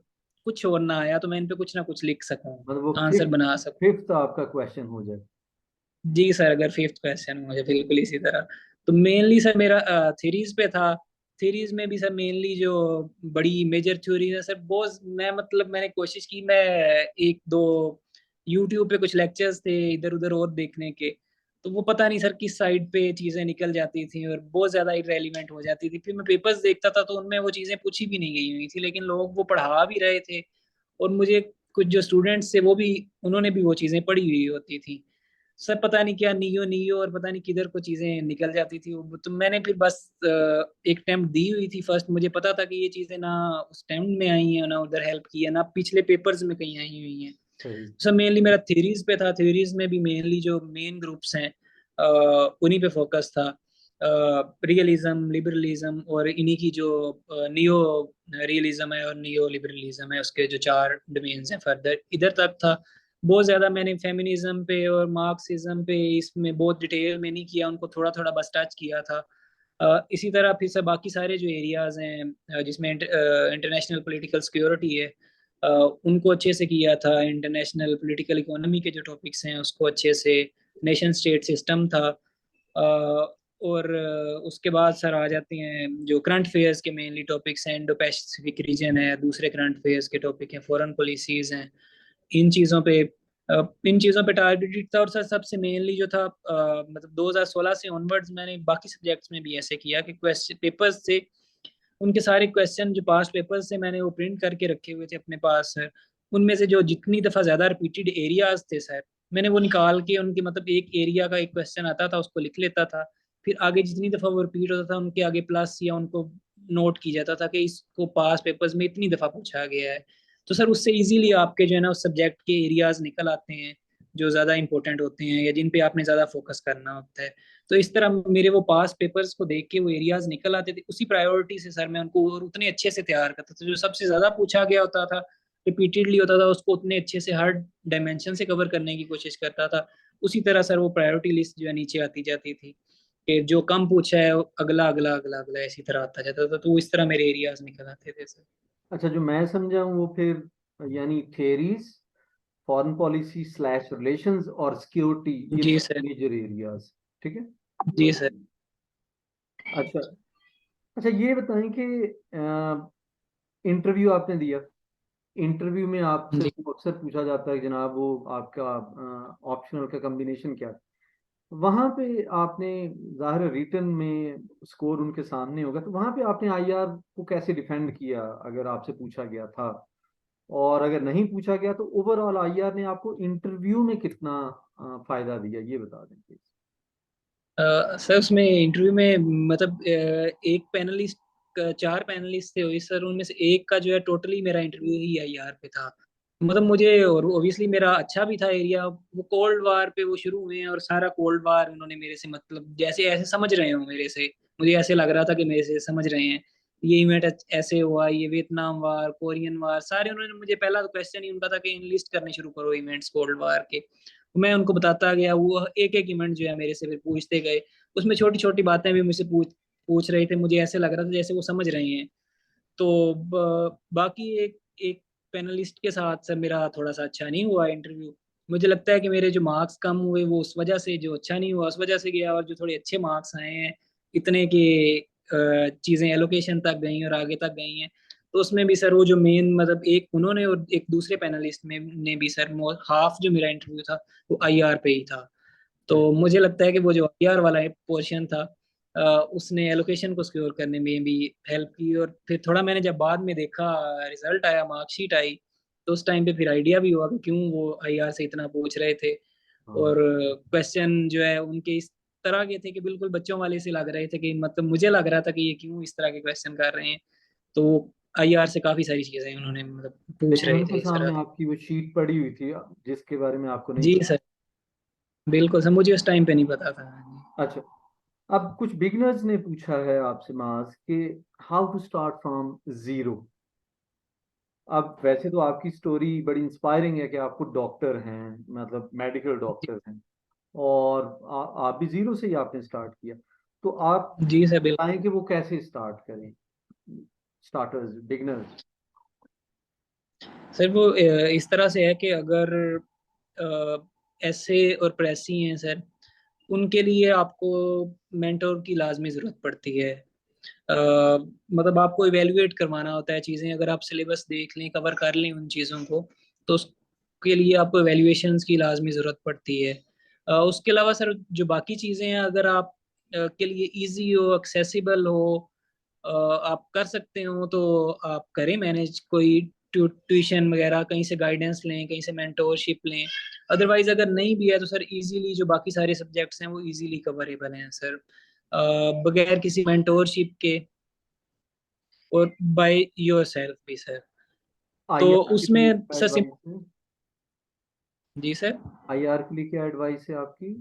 कुछ और ना आया तो मैं इन पे कुछ ना कुछ लिख सकूं, मतलब वो आंसर फिफ्थ बना सकूं। फिफ्थ आपका क्वेश्चन हो जाए। जी सर, अगर फिफ्थ क्वेश्चन मुझे बिल्कुल इसी तरह। तो मेनली सर मेरा थ्योरीज पे था। थ्योरीज में भी सर मेनली जो बड़ी मेजर थ्योरी है सर, बहुत मैं मतलब मैंने कोशिश की, मैं एक दो यूट्यूब पे कुछ लेक्चर्स थे इधर उधर और देखने के, तो वो पता नहीं सर किस साइड पे चीजें निकल जाती थी और बहुत ज्यादा इरेलीवेंट हो जाती थी। फिर मैं पेपर्स देखता था तो उनमें वो चीजें पूछी भी नहीं गई हुई थी, लेकिन लोग वो पढ़ा भी रहे थे, और मुझे कुछ जो स्टूडेंट्स थे वो भी उन्होंने भी वो चीजें पढ़ी हुई होती थी। सर पता नहीं क्या नियो नियो और पता नहीं किधर को चीजें निकल जाती थी वो, तो मैंने फिर बस एक अटेम्प्ट दी हुई थी फर्स्ट, मुझे पता था कि ये चीजें ना उस अटेम्प्ट में आई हैं ना उधर हेल्प की है ना पिछले पेपर्स में कहीं आई हुई हैं। सही। सर मेनली मेरा थ्योरीज पे था, थ्योरीज में भी मेनली जो मेन ग्रुप्स हैं उन्हीं पे फोकस था, रियलिज्म, लिबरलिज्म, और इन्हीं की जो नियो रियलिज्म है और नियो लिबरलिज्म है उसके जो 4 डोमेन्स हैं फर्दर इधर तक था। बहुत ज्यादा मैंने फेमिनिज्म पे और मार्क्सिज्म पे इसमें बहुत डिटेल में नहीं किया, उनको थोड़ा थोड़ा बस टच किया था। इसी तरह फिर से बाकी सारे जो एरियाज हैं जिसमें इंटरनेशनल पॉलिटिकल सिक्योरिटी है, अ, उनको अच्छे से किया था, इंटरनेशनल पॉलिटिकल इकोनॉमी के जो टॉपिक्स हैं उसको अच्छे से, नेशन स्टेट सिस्टम था, और उसके बाद सर आ जाती हैं जो करंट अफेयर्स के मेनली टॉपिक्स हैं, इंडो पैसिफिक रीजन है, दूसरे करंट अफेयर्स के टॉपिक हैं, फॉरेन पॉलिसीज हैं। इन चीज़ों पे इन चीज़ों पे टारगेटेड था। और सर सबसे मेनली जो था मतलब 2016 से ऑनवर्ड्स मैंने बाकी सब्जेक्ट्स में भी ऐसे किया कि क्वेश्चन पेपर्स से उनके सारे क्वेश्चन जो पास्ट पेपर्स से मैंने वो प्रिंट करके रखे हुए थे अपने पास सर, उनमें से जो जितनी दफ़ा ज़्यादा रिपीटेड एरियाज थे सर, मैंने वो निकाल के उनके मतलब एक एरिया का एक क्वेश्चन आता था उसको लिख लेता था। फिर आगे जितनी दफ़ा वो रिपीट होता था उनके आगे प्लस या उनको नोट की जाता था कि इसको पास पेपर्स में इतनी दफ़ा पूछा गया है। तो सर उससे इजीली आपके जो है ना उस सब्जेक्ट के एरियाज निकल आते हैं जो ज़्यादा इंपॉर्टेंट होते हैं या जिन पे आपने ज़्यादा फोकस करना होता है। तो इस तरह मेरे वो पास पेपर्स को देख के वो एरियाज निकल आते थे, उसी प्रायोरिटी से सर मैं उनको और उतने अच्छे से तैयार करता था। जो सबसे ज्यादा पूछा गया होता था, रिपीटेडली होता था, उसको उतने अच्छे से हर डायमेंशन से कवर करने की कोशिश करता था। उसी तरह सर वो प्रायोरिटी लिस्ट जो है नीचे आती जाती थी कि जो कम पूछा है वो अगला अगला अगला अगला इसी तरह आता जाता था। तो इस तरह मेरे एरियाज निकल आते थे सर। अच्छा, जो मैं समझा हूँ वो फिर यानी theories, foreign policy slash relations और सिक्योरिटी, ये जी सर। मेजर एरियाज, ठीक है। जी सर। अच्छा। अच्छा, ये बताएं कि इंटरव्यू आपने दिया, इंटरव्यू में आपसे जी तो अक्सर पूछा जाता है कि जनाब वो आपका ऑप्शनल का कॉम्बिनेशन क्या है। वहां पे आपने, जाहिर रिटर्न में स्कोर उनके सामने होगा, तो वहां पे आपने आईआर को कैसे डिफेंड किया अगर आपसे पूछा गया था, और अगर नहीं पूछा गया तो ओवरऑल आईआर ने आपको इंटरव्यू में कितना फायदा दिया, ये बता दें प्लीज। सर उसमें इंटरव्यू में मतलब एक पैनलिस्ट, चार पैनलिस्ट थे हुई सर, उनमें से एक का जो है टोटली मेरा इंटरव्यू ही आईआर पे था। मतलब मुझे, और ओबियसली मेरा अच्छा भी था एरिया, वो कोल्ड वार पे वो शुरू हुए हैं और सारा कोल्ड वार उन्होंने मेरे से मतलब जैसे ऐसे समझ रहे हो मेरे से, मुझे ऐसे लग रहा था कि मेरे से समझ रहे हैं। ये इवेंट ऐसे हुआ, ये वियतनाम वार, कोरियन वार, सारे उन्होंने मुझे, पहला तो क्वेश्चन ही उनका था कि इनलिस्ट करने शुरू करो इवेंट्स कोल्ड वार के। मैं उनको बताता गया, वो एक एक इवेंट जो है मेरे से फिर पूछते गए। उसमें छोटी छोटी बातें भी मुझसे पूछ पूछ रहे थे, मुझे ऐसे लग रहा था जैसे वो समझ रहे हैं। तो बाकी एक एक पैनलिस्ट के साथ सर मेरा थोड़ा सा अच्छा नहीं हुआ इंटरव्यू। मुझे लगता है कि मेरे जो मार्क्स कम हुए वो उस वजह से, जो अच्छा नहीं हुआ उस वजह से गया, और जो थोड़े अच्छे मार्क्स आए हैं इतने कि चीज़ें एलोकेशन तक गई और आगे तक गई हैं। तो उसमें भी सर वो जो मेन मतलब एक उन्होंने और एक दूसरे पैनलिस्ट में ने भी सर हाफ जो मेरा इंटरव्यू था वो आईआर पे ही था। तो मुझे लगता है कि वो जो आईआर वाला पोर्शन था उसने एलोकेशन को सिक्योर करने में भी हेल्प की। और फिर थोड़ा मैंने जब बाद में देखा, रिजल्ट आया, मार्कशीट आई, तो उस टाइम पे फिर आइडिया भी हुआ कि क्यों वो आईआर से इतना पूछ रहे थे। हाँ। और क्वेश्चन जो है उनके इस तरह के थे कि बिल्कुल बच्चों वाले से लग रहे थे, कि मतलब मुझे लग रहा था कि ये क्यों इस तरह के क्वेश्चन कर रहे हैं। तो आईआर से काफी सारी चीजें उन्होंने मतलब पूछ लेकिन रहे उनके थे इस सामने तरह। आपकी वो शीट पड़ी हुई थी जिसके बारे में आपको नहीं जी पता। सर। बिल्कुल सर, मुझे उस टाइम पे नहीं पता था। अच्छा, अब कुछ बिगनर्स ने पूछा है आपसे मास कि how to start from zero. अब वैसे तो आपकी स्टोरी बड़ी इंस्पायरिंग है कि आपको डॉक्टर हैं, मतलब मेडिकल जी डॉक्टर हैं, और आप भी जीरो से ही आपने स्टार्ट किया। तो आप जी सर बिल्कुल। बताएं कि वो कैसे स्टार्ट करें, स्टार्टर्स, बिगनर्स। सर वो इस तरह से है कि अगर ऐसे और प्रेसी हैं सर, उनके लिए आपको मेंटोर की लाजमी ज़रूरत पड़ती है। अ, मतलब आपको इवेलुएट करवाना होता है चीज़ें। अगर आप सिलेबस देख लें, कवर कर लें उन चीज़ों को, तो उसके लिए आपको इवेल्युएशंस की लाजमी ज़रूरत पड़ती है। उसके अलावा सर जो बाकी चीज़ें हैं, अगर आप के लिए इजी हो, एक्सेसिबल हो, आप कर सकते हो तो आप करें मैनेज, कोई ट्यूशन वगैरह कहीं से गाइडेंस लें, कहीं से मेंटोरशिप लें। अदरवाइज अगर नहीं भी है तो सर इजीली जो बाकी सारे सब्जेक्ट्स हैं वो इजीली कवरेबल हैं सर, बगैर किसी मेंटोरशिप के और बाय योर सेल्फ भी सर। तो आईआर के लिए उसमें क्या सर एडवाइस है? जी सर। आईआर के लिए क्या एडवाइस है आपकी?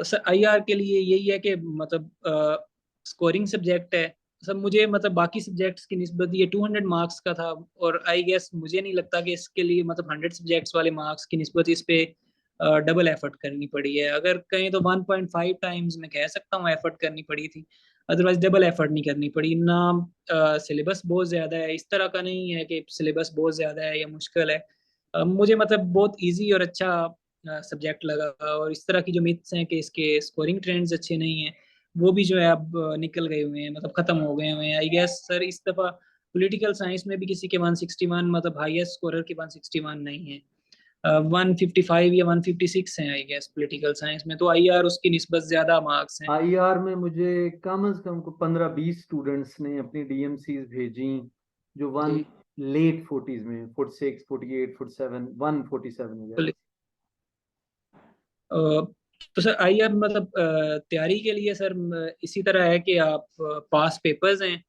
सर आईआर के लिए यही है कि मतलब स्कोरिंग सब्जेक्ट है सर। मुझे मतलब बाकी सब्जेक्ट्स की निस्बत ये 200 मार्क्स का था, और आई गेस मुझे नहीं लगता कि इसके लिए मतलब 100 सब्जेक्ट्स वाले मार्क्स की निस्बत इस पे डबल एफर्ट करनी पड़ी है। अगर कहें तो 1.5 टाइम्स मैं कह सकता हूँ एफर्ट करनी पड़ी थी, अदरवाइज डबल एफर्ट नहीं करनी पड़ी ना। सिलेबस बहुत ज़्यादा है, इस तरह का नहीं है कि सिलेबस बहुत ज़्यादा है या मुश्किल है। मुझे मतलब बहुत इजी और अच्छा सब्जेक्ट लगा, और इस तरह की जो मिथ्स हैं कि इसके स्कोरिंग ट्रेंड्स अच्छे नहीं हैं, वो भी जो है अब निकल गए हुए हैं, मतलब खत्म हो गए हुए हैं। आई गेस सर इस दफा पॉलिटिकल साइंस में भी किसी के 161, मतलब हाईएस्ट स्कोरर के 161 नहीं है, 155 या 156 हैं आई गेस पॉलिटिकल साइंस में, तो आईआर उसकी निस्बत ज्यादा मार्क्स हैं। आईआर में मुझे कम से कम को 15-20 स्टूडेंट्स ने अपनी डीएमसीज भेजी जो वन जी। लेट 40s में, 46, 48, 47, 147 वगैरह। तो सर आईआर मतलब तैयारी के लिए सर इसी तरह है कि आप पास पेपर्स हैं,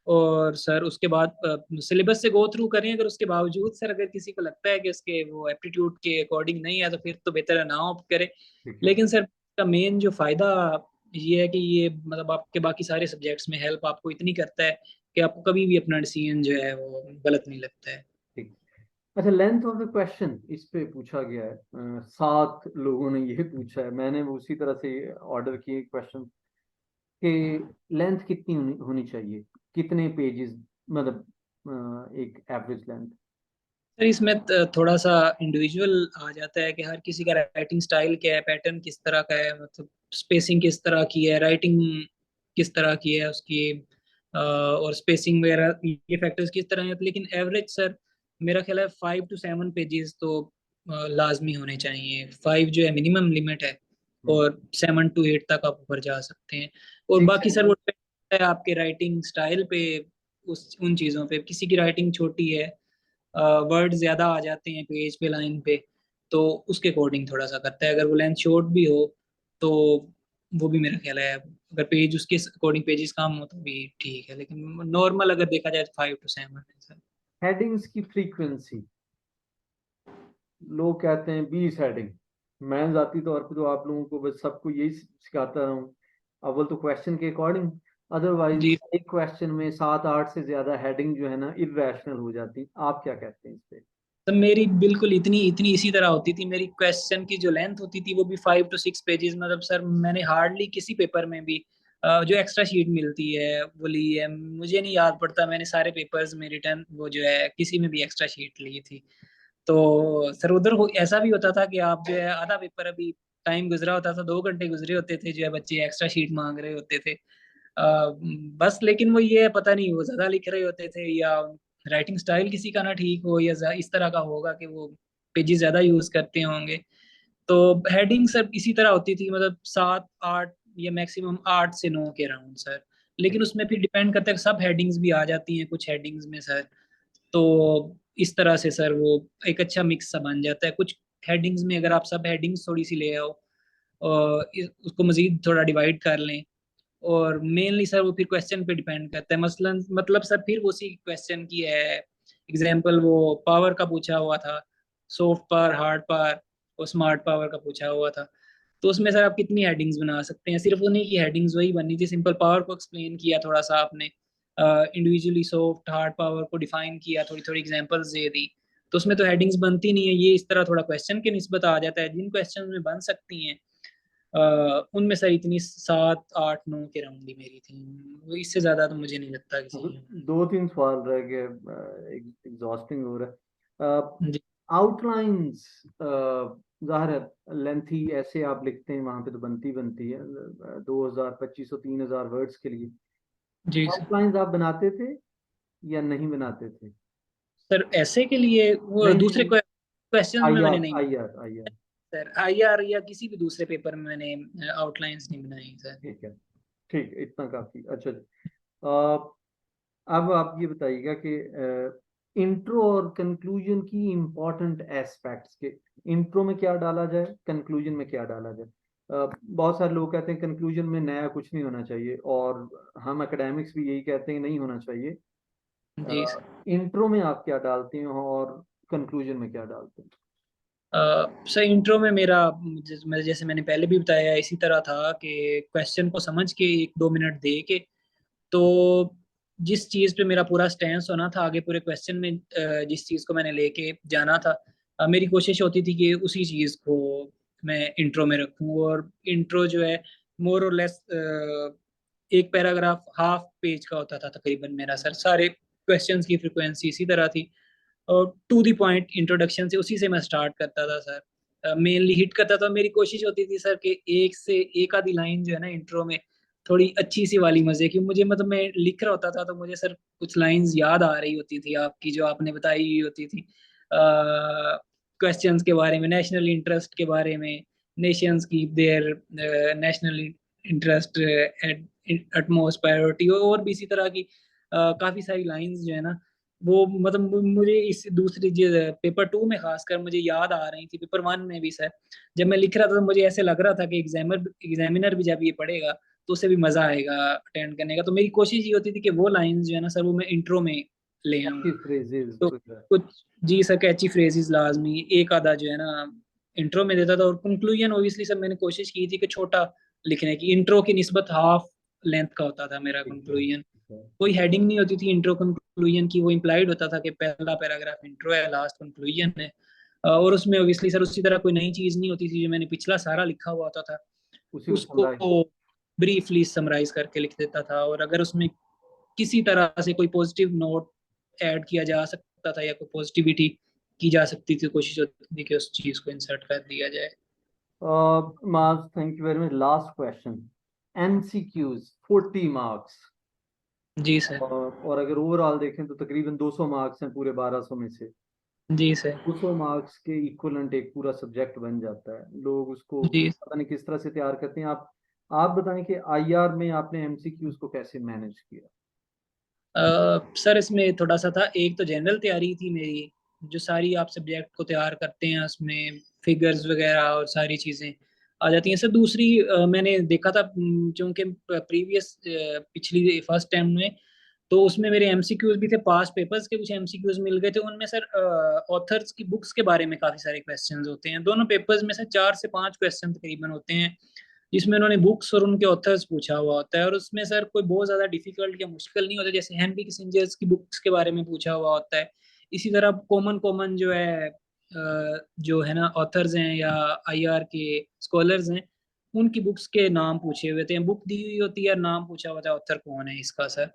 और सर उसके बाद सिलेबस से गो थ्रू करें। अगर उसके बावजूद सर अगर किसी को लगता है कि उसके वो एप्टीट्यूड के अकॉर्डिंग नहीं है, तो फिर तो बेहतर है ना ऑप्ट करें। ठीक है। लेकिन सर का मेन जो फायदा ये है कि ये मतलब आपके बाकी सारे सब्जेक्ट्स में हेल्प आपको इतनी करता है कि आपको कभी भी अपना डिसीजन जो है वो गलत नहीं लगता है। ठीक। अच्छा, लेंथ ऑफ द क्वेश्चन इस पे पूछा गया है, 7 लोगों ने ये पूछा है, मैंने वो उसी तरह से ऑर्डर किए क्वेश्चन कि लेंथ कितनी होनी चाहिए, कितने पेजेस, मतलब एक एवरेज लेंथ। सर इसमें थोड़ा सा इंडिविजुअल आ जाता है कि हर किसी का राइटिंग स्टाइल क्या है, पैटर्न किस तरह का है, मतलब स्पेसिंग किस तरह की है, राइटिंग किस तरह की है उसकी, और स्पेसिंग वगैरह ये फैक्टर्स किस तरह हैं। लेकिन एवरेज सर मेरा ख्याल है 5 to 7 पेजेस तो लाजमी होने चाहिए। 5 जो है मिनिमम लिमिट है, और 7 to 8 तक आप ऊपर जा सकते हैं। और सिक्स बाकी सर वो depend है आपके राइटिंग स्टाइल पे, उस उन चीज़ों पे। किसी की राइटिंग छोटी है, वर्ड ज्यादा आ जाते हैं पेज पे, लाइन पे, तो उसके अकॉर्डिंग थोड़ा सा करता है। अगर वो लेंथ शॉर्ट भी हो तो वो भी मेरा ख्याल है, अगर पेज उसके अकॉर्डिंग पेजेस कम हो तो भी ठीक है, लेकिन नॉर्मल अगर देखा जाए तो 5 to 7 है सर। हेडिंग्स की फ्रीक्वेंसी, लोग कहते हैं 20 हेडिंग। मैं जाती तौर पे तो आप लोगों को बस सबको यही सिखाता हूँ, अव्वल तो क्वेश्चन के अकॉर्डिंग, जी अदरवाइज एक क्वेश्चन में 7-8 से ज्यादा हेडिंग जो है ना इरेशनल हो जाती। आप क्या कहते हैं इस पे? तो मेरी बिल्कुल इतनी इतनी इसी तरह होती थी। मेरी क्वेश्चन की जो लेंथ होती थी वो भी 5 to 6 पेजेस, मतलब सर मैंने हार्डली किसी पेपर में भी जो एक्स्ट्रा शीट मिलती है वो ली है। मुझे नहीं याद पड़ता मैंने सारे पेपर्स में रिटर्न वो जो है किसी में भी एक्स्ट्रा शीट ली थी। तो सर उधर ऐसा भी होता था कि आप जो है आधा पेपर अभी टाइम गुजरा होता था, 2 घंटे गुजरे होते थे, जो है बच्चे एक्स्ट्रा शीट मांग रहे होते थे। बस लेकिन वो ये पता नहीं वो ज्यादा लिख रहे होते थे, या राइटिंग स्टाइल किसी का ना ठीक हो, या इस तरह का होगा कि वो पेजेस ज्यादा यूज करते होंगे। तो हेडिंग सर इसी तरह होती थी, मतलब 7-8 या मैक्सिमम 8 से 9 के राउंड सर। लेकिन उसमें फिर डिपेंड करता है, सब हेडिंग्स भी आ जाती हैं कुछ हेडिंग्स में सर। तो इस तरह से सर वो एक अच्छा मिक्स सा बन जाता है। कुछ हेडिंग्स में अगर आप सब हेडिंग्स थोड़ी सी ले आओ और उसको मजीद थोड़ा डिवाइड कर लें, और मेनली सर वो फिर क्वेश्चन पे डिपेंड करता है। मसलन मतलब सर फिर वो उसी क्वेश्चन की है, एग्जाम्पल वो पावर का पूछा हुआ था, सॉफ्ट पावर, हार्ड पावर और स्मार्ट पावर का पूछा हुआ था। तो उसमें सर आप कितनी हेडिंग्स बना सकते हैं? सिर्फ उन्हीं की हेडिंग्स वही बननी थी। सिंपल पावर को एक्सप्लेन किया थोड़ा सा आपने, इंडिविजुअली सॉफ्ट हार्ड पावर को डिफाइन किया, थोड़ी थोड़ी एग्जांपल्स दे दी, तो उसमें तो हेडिंग्स बनती नहीं है। ये इस तरह थोड़ा क्वेश्चन के निस्बत आ जाता है। जिन क्वेश्चन में बन सकती हैं उनमें सर इतनी 7-8-9 के राउंड ही मेरी थी। वो इससे ज्यादा तो मुझे नहीं लगता किसी की होंगी। 2-3 सवाल रह गए, एग्जॉस्टिंग हो रहा है। जी। आउटलाइंस, जाहिर है लेंथी ऐसे आप लिखते हैं वहां पे तो बनती बनती है 2,000, 2,500, 3,000 वर्ड्स के लिए। जी सर। आउटलाइंस आप बनाते थे या नहीं बनाते थे? सर ऐसे के लिए वो नहीं नहीं दूसरे नहीं, क्वेश्चन में आई मैंने आर नहीं, I R I R sir IR या किसी भी दूसरे पेपर में मैंने आउटलाइंस नहीं बनाई सर। ठीक है, ठीक, इतना काफी अच्छा जी। अ, अब आप ये बताइएगा कि इंट्रो और कंक्लूजन की इम्पोर्टेंट एस्पेक्ट्स के, इंट्रो में क्या डाला जाए, कंक्लूजन में क्या डाला जाए। बहुत सारे लोग कहते हैं कंक्लूजन में नया कुछ नहीं होना चाहिए, और हम एकेडमिक्स भी यही कहते हैं नहीं होना चाहिए। जी सर। इंट्रो में आप क्या डालते हैं और कंक्लूजन में क्या डालते हैं? सर इंट्रो में मेरा जैसे मैंने पहले भी बताया इसी तरह था कि क्वेश्चन को समझ के 1-2 मिनट दे के, तो जिस चीज पे मेरा पूरा स्टैंस होना था आगे पूरे क्वेश्चन में, जिस चीज को मैंने लेके जाना था, मेरी कोशिश होती थी कि उसी चीज को मैं इंट्रो में रखूं। और इंट्रो जो है मोर और लेस एक पैराग्राफ हाफ पेज का होता था तकरीबन मेरा सर। सारे क्वेश्चंस की फ्रिक्वेंसी इसी तरह थी, और टू द पॉइंट इंट्रोडक्शन से उसी से मैं स्टार्ट करता था सर। मेनली हिट करता था। मेरी कोशिश होती थी सर कि एक से एक आधी लाइन जो है ना इंट्रो में थोड़ी अच्छी सी वाली मजे की मुझे, मतलब मैं लिख रहा होता था तो मुझे सर कुछ लाइंस याद आ रही होती थी आपकी जो आपने बताई हुई होती थी क्वेश्चंस के बारे में, नेशनल इंटरेस्ट के बारे में, नेशंस की there national interest eight utmost priority, और भी इसी तरह की काफी सारी लाइंस जो है ना वो मतलब मुझे इस दूसरी पेपर 2 में खासकर मुझे याद आ रही थी, पेपर 1 में भी सर जब मैं लिख रहा था तो मुझे ऐसे लग रहा था कि एग्जामिनर भी जब ये पढ़ेगा तो उसे भी मजा आएगा अटेंड करने का। तो मेरी कोशिश ये होती थी कि वो लाइंस जो है ना सर वो मैं इंट्रो में ले आऊँ। एक्टिव फ्रेजेस तो कुछ जी सर कैची फ्रेजेस लाजमी एक आधा जो है ना इंट्रो में देता था, और कंक्लूजन ओबियसली सर मैंने कोशिश की थी कि छोटा लिखने की, इंट्रो की निस्बत हाफ लेंथ का होता था मेरा कंक्लूजन। कोई हेडिंग नहीं होती थी इंट्रो कंक्लूजन की, वो इम्प्लाइड होता था कि पहला पैराग्राफ इंट्रो है, लास्ट कंक्लूजन है। और उसमें ओबियसली सर उसी तरह कोई नई चीज नहीं होती थी, जो मैंने पिछला सारा लिखा हुआ होता था उसी को उसको समझाए। ब्रीफली समराइज करके लिख देता था, और अगर उसमें किसी तरह से कोई पॉजिटिव नोट ऐड किया जा सकता था या कोई पॉजिटिविटी की जा सकती थी, कोशिश होती थी कि उस चीज को इंसर्ट कर दिया जाए। Marks, thank you very much. Last question, MCQs 40 marks, जी सर। और अगर ओवरऑल देखें तो तकरीबन 200 मार्क्स हैं पूरे 1200 में से। जी सर। 200 मार्क्स के इक्वलेंट एक पूरा सब्जेक्ट बन जाता है। लोग उसको जी पता नहीं किस तरह से तैयार करते हैं। आप बताएं कि आईआर में आपने एमसीक्यूज को कैसे मैनेज किया? सर इसमें थोड़ा सा था, एक तो जनरल तैयारी थी मेरी जो सारी आप सब्जेक्ट को तैयार करते हैं उसमें फिगर्स वगैरह और सारी चीज़ें आ जाती हैं। सर दूसरी मैंने देखा था चूंकि प्रीवियस पिछली फर्स्ट टाइम में तो उसमें मेरे एमसीक्यूज भी थे, पास पेपर्स के कुछ एमसीक्यूज मिल गए थे उनमें सर ऑथर्स की बुक्स के बारे में काफी सारे क्वेश्चंस होते हैं दोनों पेपर्स में से 4 से 5 क्वेश्चन तकरीबन होते हैं जिसमें उन्होंने बुक्स और उनके ऑथर्स पूछा हुआ होता है, और उसमें सर कोई बहुत ज्यादा डिफिकल्ट या मुश्किल नहीं होता, जैसे हेनरी किसिंजर्स की बुक्स के बारे में पूछा हुआ होता है। इसी तरह कॉमन कॉमन जो है जो है ना ऑथर्स हैं या आईआर के स्कॉलर्स हैं उनकी बुक्स के नाम पूछे हुए थे, बुक दी हुई होती है नाम पूछा हुआ था ऑथर कौन है इसका सर।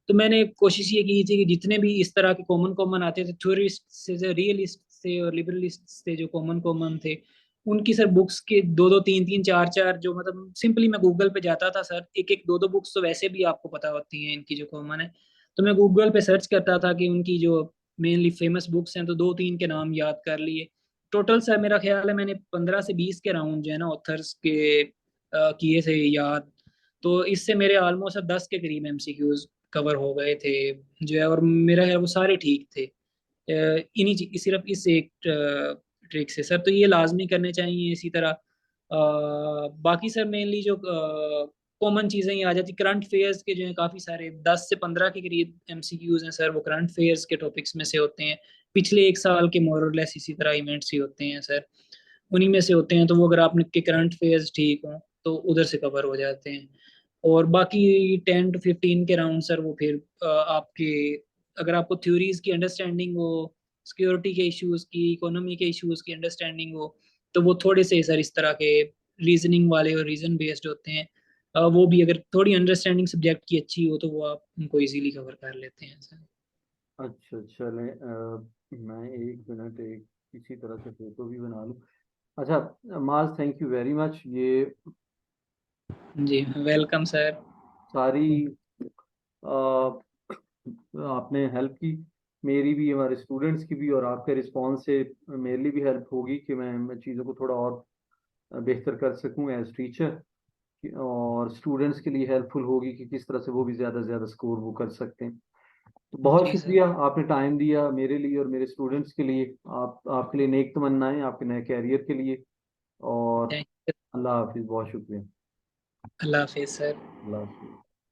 तो मैंने कोशिश ये की थी कि जितने भी इस तरह के कॉमन कॉमन आते थे थ्योरिस्ट से, रियलिस्ट से और लिबरलिस्ट से जो कॉमन कॉमन थे उनकी सर बुक्स के दो दो तीन तीन चार चार जो मतलब सिंपली मैं गूगल पे जाता था सर, एक एक दो दो बुक्स तो वैसे भी आपको पता होती हैं इनकी जो कॉमन है, तो मैं गूगल पे सर्च करता था कि उनकी जो मेनली फेमस बुक्स हैं तो 2-3 के नाम याद कर लिए। टोटल सर मेरा ख्याल है मैंने 15 से 20 के राउंड जो है ना ऑथर्स के किए थे याद। तो इससे मेरे ऑलमोस्ट 10 के करीब एमसीक्यूज कवर हो गए थे जो है, और मेरा है वो सारे ठीक थे इन्हीं सिर्फ इस एक ट्रिक से सर। तो ये लाजमी करने चाहिए। इसी तरह बाकी सर मेनली जो कॉमन चीज़ें ही आ जाती, करंट फेयर्स के जो है काफ़ी सारे 10 से 15 के करीब एमसीक्यूज हैं सर, वो करंट फेयर्स के टॉपिक्स में से होते हैं, पिछले एक साल के मोर और लेस इसी तरह इवेंट्स ही होते हैं सर, उन्हीं में से होते हैं। तो वो अगर आपने के करंट फेयर्स ठीक हों तो उधर से कवर हो जाते हैं। और बाकी 10 to 15 के राउंड सर वो फिर आपके अगर आपको थ्योरीज की अंडरस्टैंडिंग हो, सिक्योरिटी के इश्यूज की, इकोनॉमी के इश्यूज की अंडरस्टैंडिंग हो, तो वो थोड़े से सर इस तरह के रीजनिंग वाले और रीजन बेस्ड होते हैं। वो भी अगर थोड़ी अंडरस्टैंडिंग सब्जेक्ट की अच्छी हो तो वो आप उनको इजीली कवर कर लेते हैं सर। अच्छा चले, मैं एक मिनट एक इसी तरह से फोटो भी बना लूं। अच्छा Mars, thank you very much. ये जी वेलकम सर। सारी आपने हेल्प की, मेरी भी, हमारे स्टूडेंट्स की भी, और आपके रिस्पांस से मेरे लिए भी हेल्प होगी कि मैं चीज़ों को थोड़ा और बेहतर कर सकूं एज टीचर, और स्टूडेंट्स के लिए हेल्पफुल होगी कि किस तरह से वो भी ज़्यादा से ज़्यादा स्कोर वो कर सकते हैं। तो बहुत जी सर। शुक्रिया, आपने टाइम दिया मेरे लिए और मेरे स्टूडेंट्स के लिए। आपके लिए नेक तमन्नाएं आपके नए कैरियर के लिए। और थैंक यू। अल्लाह हाफिज़, बहुत शुक्रिया। अल्लाह हाफिज सर। अल्लाह हाफिज़।